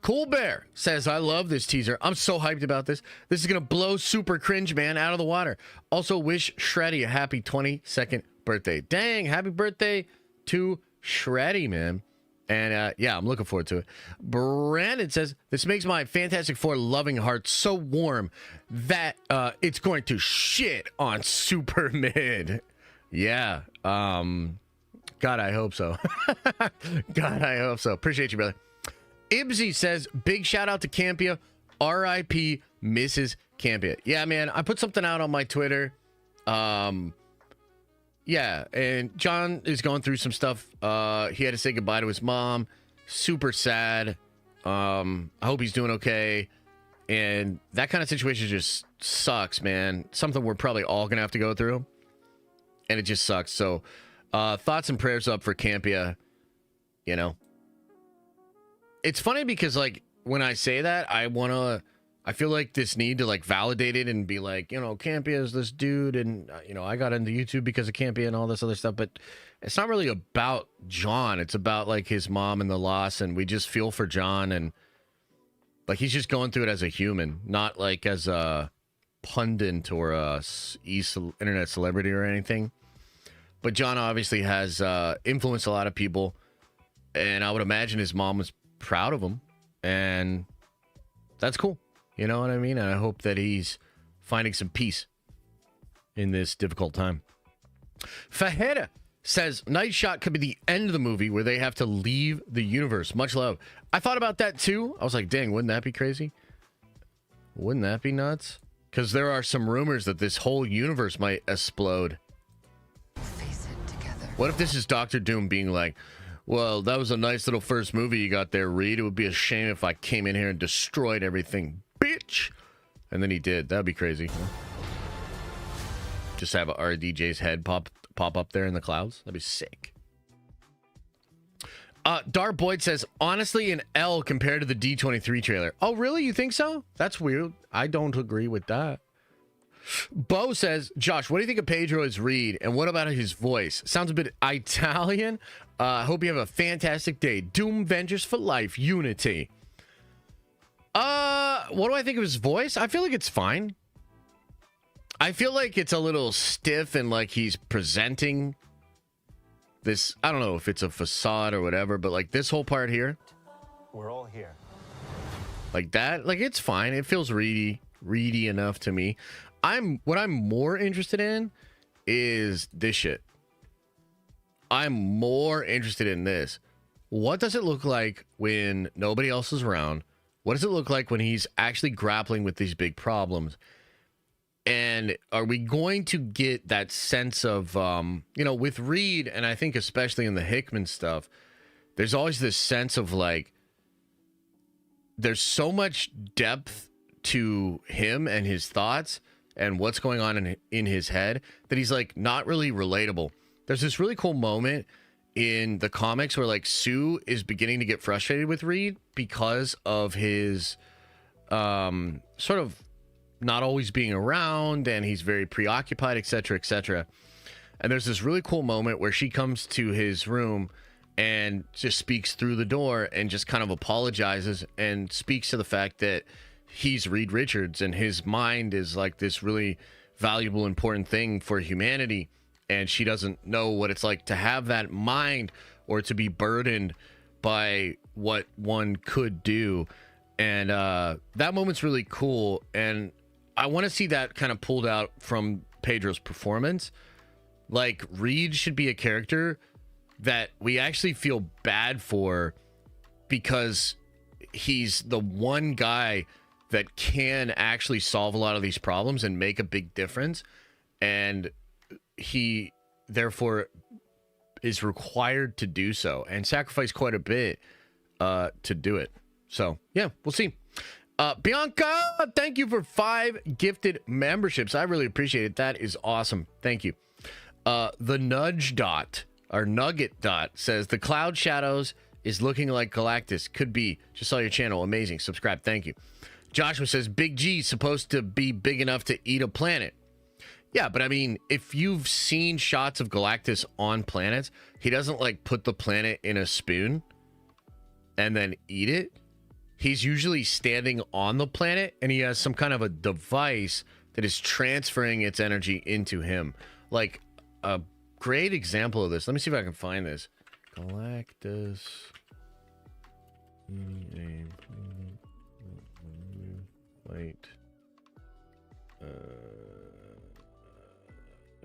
Cool Bear says, I love this teaser. I'm so hyped about this. This is going to blow Super Cringe Man out of the water. Also, wish Shreddy a happy 22nd birthday. Dang, happy birthday to Shreddy, man. And yeah, I'm looking forward to it. Brandon says, this makes my Fantastic Four loving heart so warm that it's going to shit on Super Mid. Yeah. God, I hope so. God, I hope so. Appreciate you, brother. Ibsy says, big shout out to Campia. R.I.P. Mrs. Campia. Yeah, man, I put something out on my Twitter. Yeah, and John is going through some stuff. He had to say goodbye to his mom. Super sad. I hope he's doing okay. And that kind of situation just sucks, man. Something we're probably all going to have to go through. And it just sucks. So, thoughts and prayers up for Campia. You know, it's funny because, like, when I say that, I feel like this need to, like, validate it and be like, you know, Campia is this dude. And, you know, I got into YouTube because of Campia and all this other stuff. But it's not really about John. It's about, like, his mom and the loss. And we just feel for John. And, like, he's just going through it as a human, not, like, as a pundit or a internet celebrity or anything. But John obviously has influenced a lot of people, and I would imagine his mom was proud of him, and that's cool. You know what I mean? And I hope that he's finding some peace in this difficult time. Fajeda says, Night Shot could be the end of the movie where they have to leave the universe. Much love. I thought about that too. I was like, dang, wouldn't that be crazy? Wouldn't that be nuts? Because there are some rumors that this whole universe might explode. Face it together. What if this is Doctor Doom being like, well, that was a nice little first movie you got there, Reed. It would be a shame if I came in here and destroyed everything, bitch. And then he did. That'd be crazy. Just have RDJ's head pop up there in the clouds. That'd be sick. Dar Boyd says, honestly, an L compared to the D23 trailer. Oh, really? You think so? That's weird. I don't agree with that. Bo says, Josh, what do you think of Pedro as Reed? And what about his voice? Sounds a bit Italian. Hope you have a fantastic day. Doom Vengers for life. Unity. What do I think of his voice? I feel like it's fine. I feel like it's a little stiff and like he's presenting this, I don't know if it's a facade or whatever, but like this whole part here. We're all here. Like that, like it's fine. It feels reedy enough to me. What I'm more interested in is this shit. I'm more interested in this. What does it look like when nobody else is around? What does it look like when he's actually grappling with these big problems? And are we going to get that sense of, you know, with Reed, and I think especially in the Hickman stuff, there's always this sense of like, there's so much depth to him and his thoughts and what's going on in his head that he's like not really relatable. There's this really cool moment in the comics where like Sue is beginning to get frustrated with Reed because of his sort of not always being around, and he's very preoccupied, etc., etc. And there's this really cool moment where she comes to his room and just speaks through the door and just kind of apologizes and speaks to the fact that he's Reed Richards and his mind is like this really valuable, important thing for humanity. And she doesn't know what it's like to have that mind or to be burdened by what one could do. And that moment's really cool. And I want to see that kind of pulled out from Pedro's performance. Like, Reed should be a character that we actually feel bad for because he's the one guy that can actually solve a lot of these problems and make a big difference. And he, therefore, is required to do so and sacrifice quite a bit to do it. So, yeah, we'll see. Bianca, thank you for 5 gifted memberships. I really appreciate it. That is awesome. Thank you. The Nudge Dot, or Nugget Dot, says the Cloud Shadows is looking like Galactus. Could be. Just saw your channel. Amazing. Subscribe. Thank you. Joshua says Big G's supposed to be big enough to eat a planet. Yeah, but I mean, if you've seen shots of Galactus on planets, he doesn't like put the planet in a spoon and then eat it. He's usually standing on the planet and he has some kind of a device that is transferring its energy into him. Like a great example of this. Let me see if I can find this. Galactus. Wait.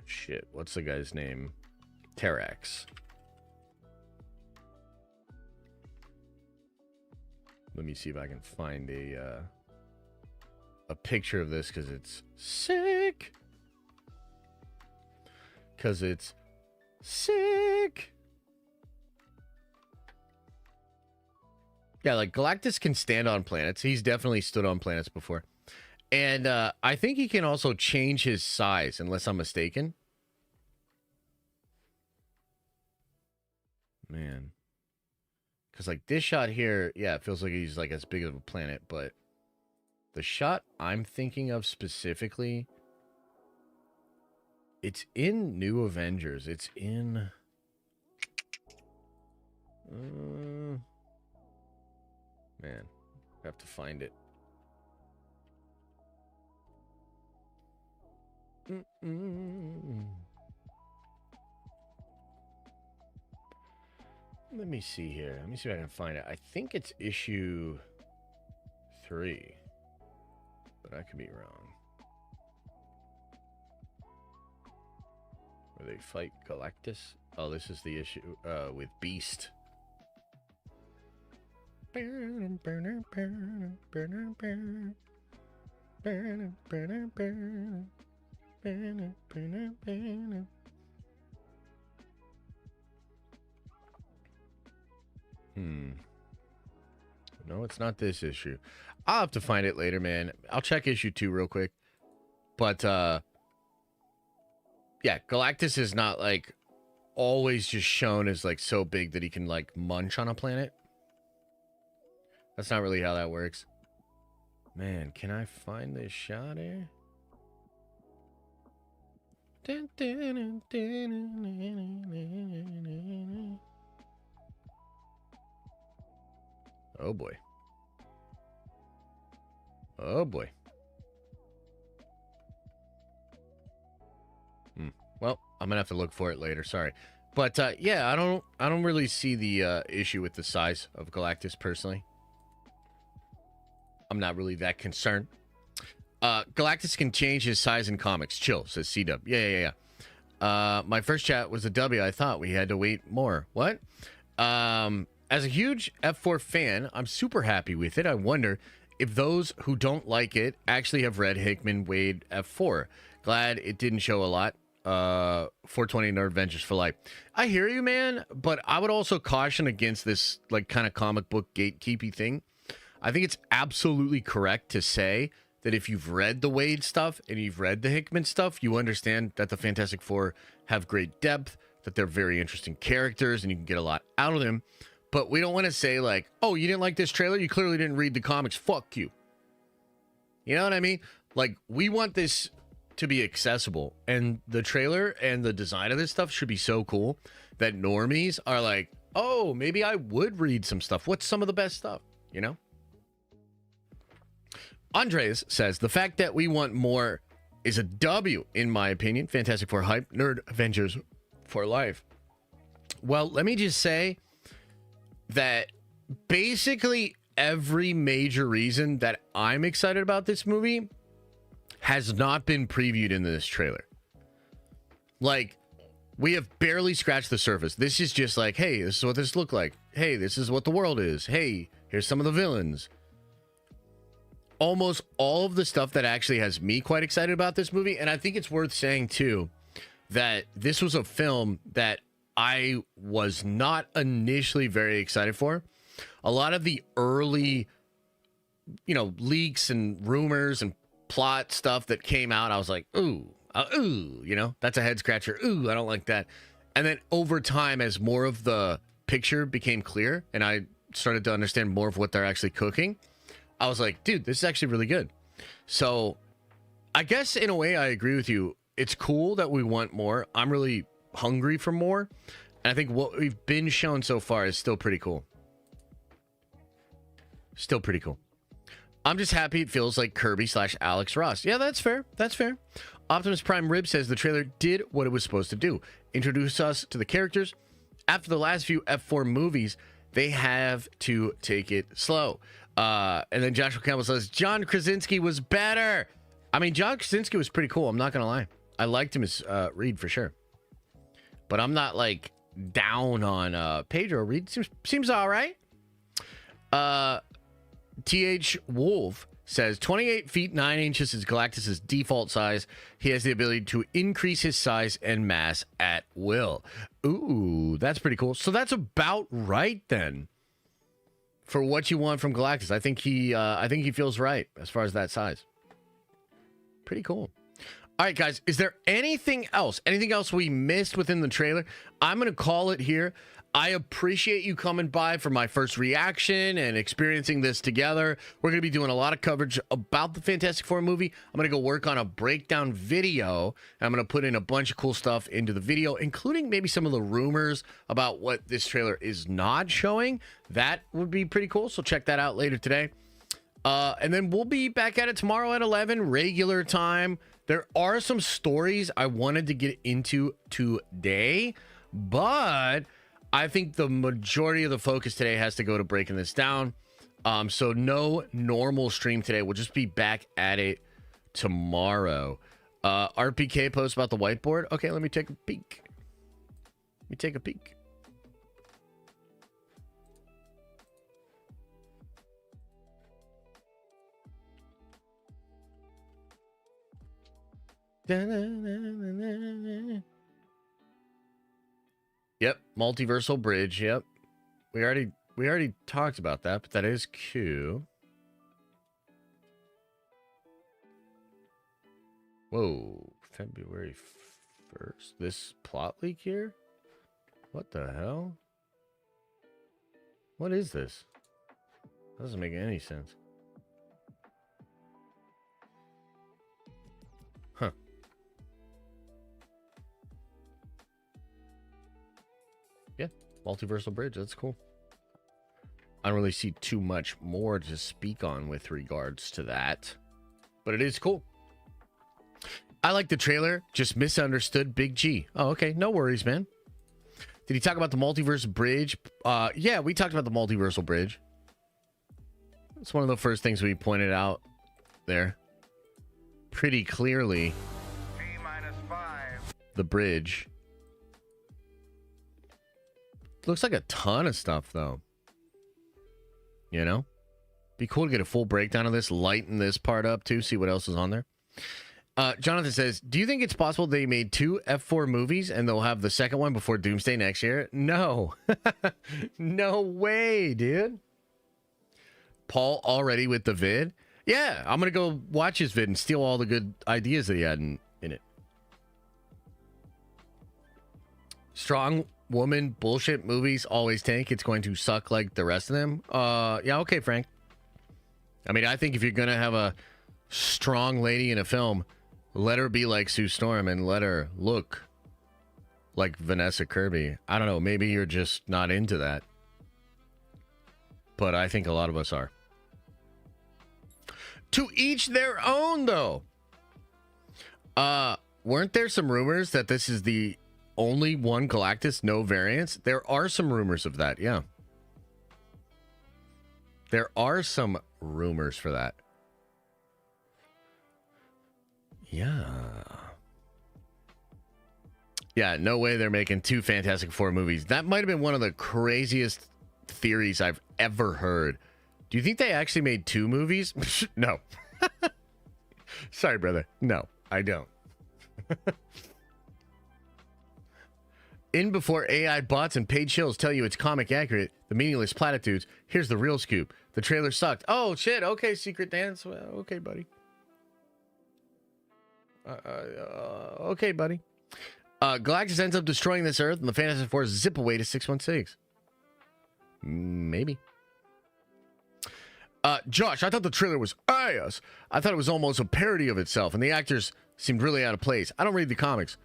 Shit. What's the guy's name? Terax. Let me see if I can find a picture of this because it's sick. Because it's sick. Yeah, like Galactus can stand on planets. He's definitely stood on planets before. And I think he can also change his size, unless I'm mistaken. Man. Because like this shot here, yeah, it feels like he's like as big of a planet. But the shot I'm thinking of specifically, it's in New Avengers. It's in... man, I have to find it. Let me see here. Let me see if I can find it. I think it's issue 3, but I could be wrong. Where they fight Galactus? Oh, this is the issue with Beast. No, it's not this issue. I'll have to find it later, man. I'll check issue 2 real quick. But, yeah, Galactus is not, like, always just shown as, like, so big that he can, like, munch on a planet. That's not really how that works. Man, can I find this shot here? Oh boy. Oh boy. Well, I'm gonna have to look for it later. Sorry, but yeah, I don't really see the issue with the size of Galactus personally. I'm not really that concerned. Galactus can change his size in comics. Chill, says C-Dub. Yeah. My first chat was a W. I thought we had to wait more. What? As a huge F4 fan, I'm super happy with it. I wonder if those who don't like it actually have read Hickman Wade F4. Glad it didn't show a lot. 420 Nerd Adventures for Life. I hear you, man, but I would also caution against this like kind of comic book gatekeepy thing. I think it's absolutely correct to say that if you've read the Wade stuff and you've read the Hickman stuff, you understand that the Fantastic Four have great depth, that they're very interesting characters, and you can get a lot out of them. But we don't want to say like, oh, you didn't like this trailer? You clearly didn't read the comics. Fuck you. You know what I mean? Like, we want this to be accessible, and the trailer and the design of this stuff should be so cool that normies are like, oh, maybe I would read some stuff. What's some of the best stuff, you know? Andres says, the fact that we want more is a W, in my opinion. Fantastic Four hype, Nerd Avengers for life. Well, let me just say that basically every major reason that I'm excited about this movie has not been previewed in this trailer. Like, we have barely scratched the surface. This is just like, hey, this is what this looked like. Hey, this is what the world is. Hey, here's some of the villains. Almost all of the stuff that actually has me quite excited about this movie. And I think it's worth saying, too, that this was a film that I was not initially very excited for. A lot of the early, leaks and rumors and plot stuff that came out, I was like, ooh, that's a head scratcher. Ooh, I don't like that. And then over time, as more of the picture became clear and I started to understand more of what they're actually cooking, I was like, dude, this is actually really good. So I guess in a way, I agree with you. It's cool that we want more. I'm really hungry for more. And I think what we've been shown so far is still pretty cool. Still pretty cool. I'm just happy it feels like Kirby/Alex Ross. Yeah, that's fair. That's fair. Optimus Prime Rib says the trailer did what it was supposed to do. Introduce us to the characters. After the last few F4 movies, they have to take it slow. And then Joshua Campbell says, John Krasinski was better. I mean, John Krasinski was pretty cool. I'm not going to lie. I liked him as Reed for sure. But I'm not like down on Pedro. Reed seems all right. TH Wolf says 28 feet 9 inches is Galactus' default size. He has the ability to increase his size and mass at will. Ooh, that's pretty cool. So that's about right then for what you want from Galactus. I think he feels right as far as that size. Pretty cool. All right, guys, is there anything else? Anything else we missed within the trailer? I'm going to call it here. I appreciate you coming by for my first reaction and experiencing this together. We're going to be doing a lot of coverage about the Fantastic Four movie. I'm going to go work on a breakdown video. I'm going to put in a bunch of cool stuff into the video, including maybe some of the rumors about what this trailer is not showing. That would be pretty cool, so check that out later today. And then we'll be back at it tomorrow at 11, regular time. There are some stories I wanted to get into today, but I think the majority of the focus today has to go to breaking this down. So no normal stream today. We'll just be back at it tomorrow. RPK post about the whiteboard. Okay, let me take a peek. Let me take a peek. Yep, multiversal bridge. Yep, we already talked about that, but that is Q. Whoa, February 1st. This plot leak here? What the hell? What is this? That doesn't make any sense. Huh. Yeah, multiversal bridge. That's cool. I don't really see too much more to speak on with regards to that, but it is cool. I like the trailer. Just misunderstood Big G. Oh, okay. No worries, man. Did he talk about the multiverse bridge? Yeah, we talked about the multiversal bridge. It's one of the first things we pointed out there. Pretty clearly. The bridge. Looks like a ton of stuff, though. You know? Be cool to get a full breakdown of this, lighten this part up, too, see what else is on there. Jonathan says, do you think it's possible they made 2 F4 movies and they'll have the second one before Doomsday next year? No. No way, dude. Paul already with the vid? Yeah, I'm going to go watch his vid and steal all the good ideas that he had in it. Strong woman bullshit movies always tank. It's going to suck like the rest of them. Yeah, okay, Frank. I mean, I think if you're going to have a strong lady in a film, let her be like Sue Storm and let her look like Vanessa Kirby. I don't know. Maybe you're just not into that. But I think a lot of us are. To each their own, though. Weren't there some rumors that this is the only one Galactus, no variants? There are some rumors of that, yeah. There are some rumors for that. Yeah. Yeah, no way they're making 2 Fantastic Four movies. That might have been one of the craziest theories I've ever heard. Do you think they actually made 2 movies? No. Sorry, brother. No, I don't. In before AI bots and paid shills tell you it's comic accurate, the meaningless platitudes. Here's the real scoop. The trailer sucked. Oh, shit. Okay, Secret Dance. Well, okay, buddy. Okay, buddy. Galactus ends up destroying this Earth, and the Fantastic Four zip away to 616. Maybe. Josh, I thought the trailer was ass. I thought it was almost a parody of itself, and the actors seemed really out of place. I don't read the comics,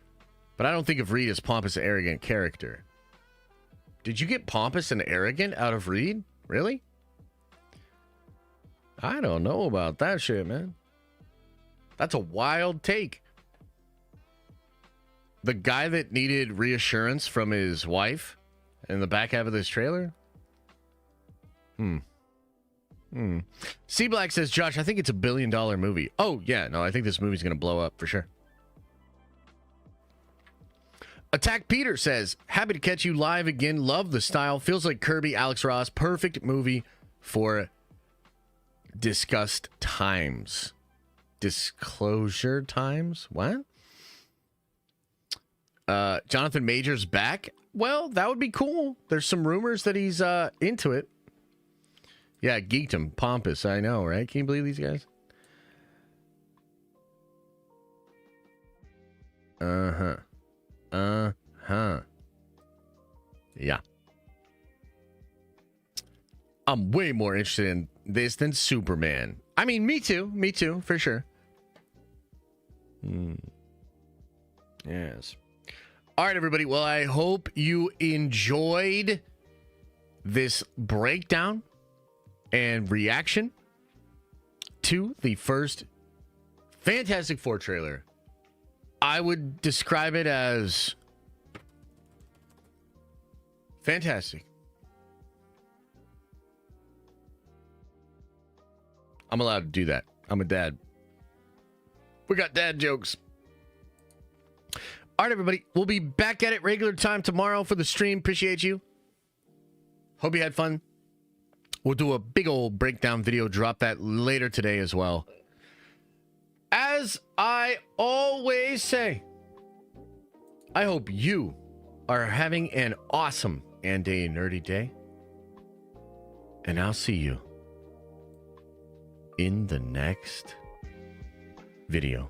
but I don't think of Reed as pompous, arrogant character. Did you get pompous and arrogant out of Reed? Really? I don't know about that shit, man. That's a wild take. The guy that needed reassurance from his wife in the back half of this trailer? C Black says, Josh, I think it's $1 billion movie. Oh, yeah. No, I think this movie's going to blow up for sure. Attack Peter says, happy to catch you live again. Love the style. Feels like Kirby, Alex Ross. Perfect movie for discussed times. Disclosure times? What? Jonathan Major's back. Well, that would be cool. There's some rumors that he's into it. Yeah, geeked him. Pompous, I know, right? Can you believe these guys? Yeah. I'm way more interested in this than Superman. I mean, me too. Me too, for sure. Yes. All right, everybody. Well, I hope you enjoyed this breakdown and reaction to the first Fantastic Four trailer. I would describe it as fantastic. I'm allowed to do that. I'm a dad. We got dad jokes. All right, everybody. We'll be back at it regular time tomorrow for the stream. Appreciate you. Hope you had fun. We'll do a big old breakdown video. Drop that later today as well. As I always say, I hope you are having an awesome and a nerdy day. And I'll see you in the next video.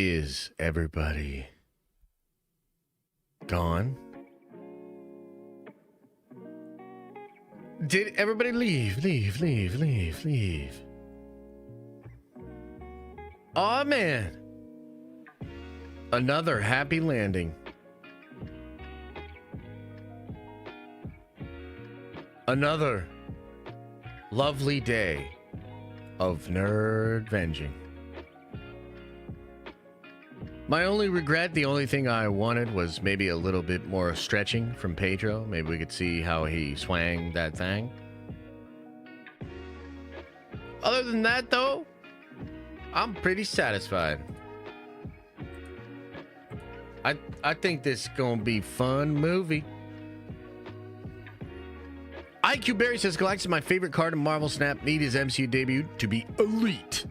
Is everybody gone? Did everybody leave? Leave. Aw, man. Another happy landing. Another lovely day of nerd venging. My only regret, the only thing I wanted was maybe a little bit more stretching from Pedro. Maybe we could see how he swang that thing. Other than that, though, I'm pretty satisfied. I think this is gonna be fun movie. IQ Barry says Galactus is my favorite card in Marvel Snap. Need his MCU debut to be elite.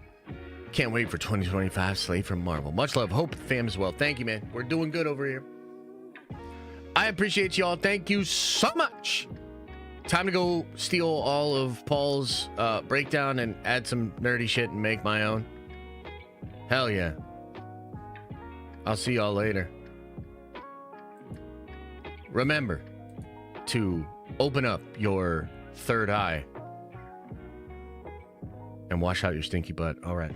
Can't wait for 2025 Slave from Marvel. Much love. Hope the fam as well. Thank you, man. We're doing good over here. I appreciate y'all. Thank you so much. Time to go steal all of Paul's breakdown and add some nerdy shit and make my own. Hell yeah. I'll see y'all later. Remember to open up your third eye and wash out your stinky butt. All right.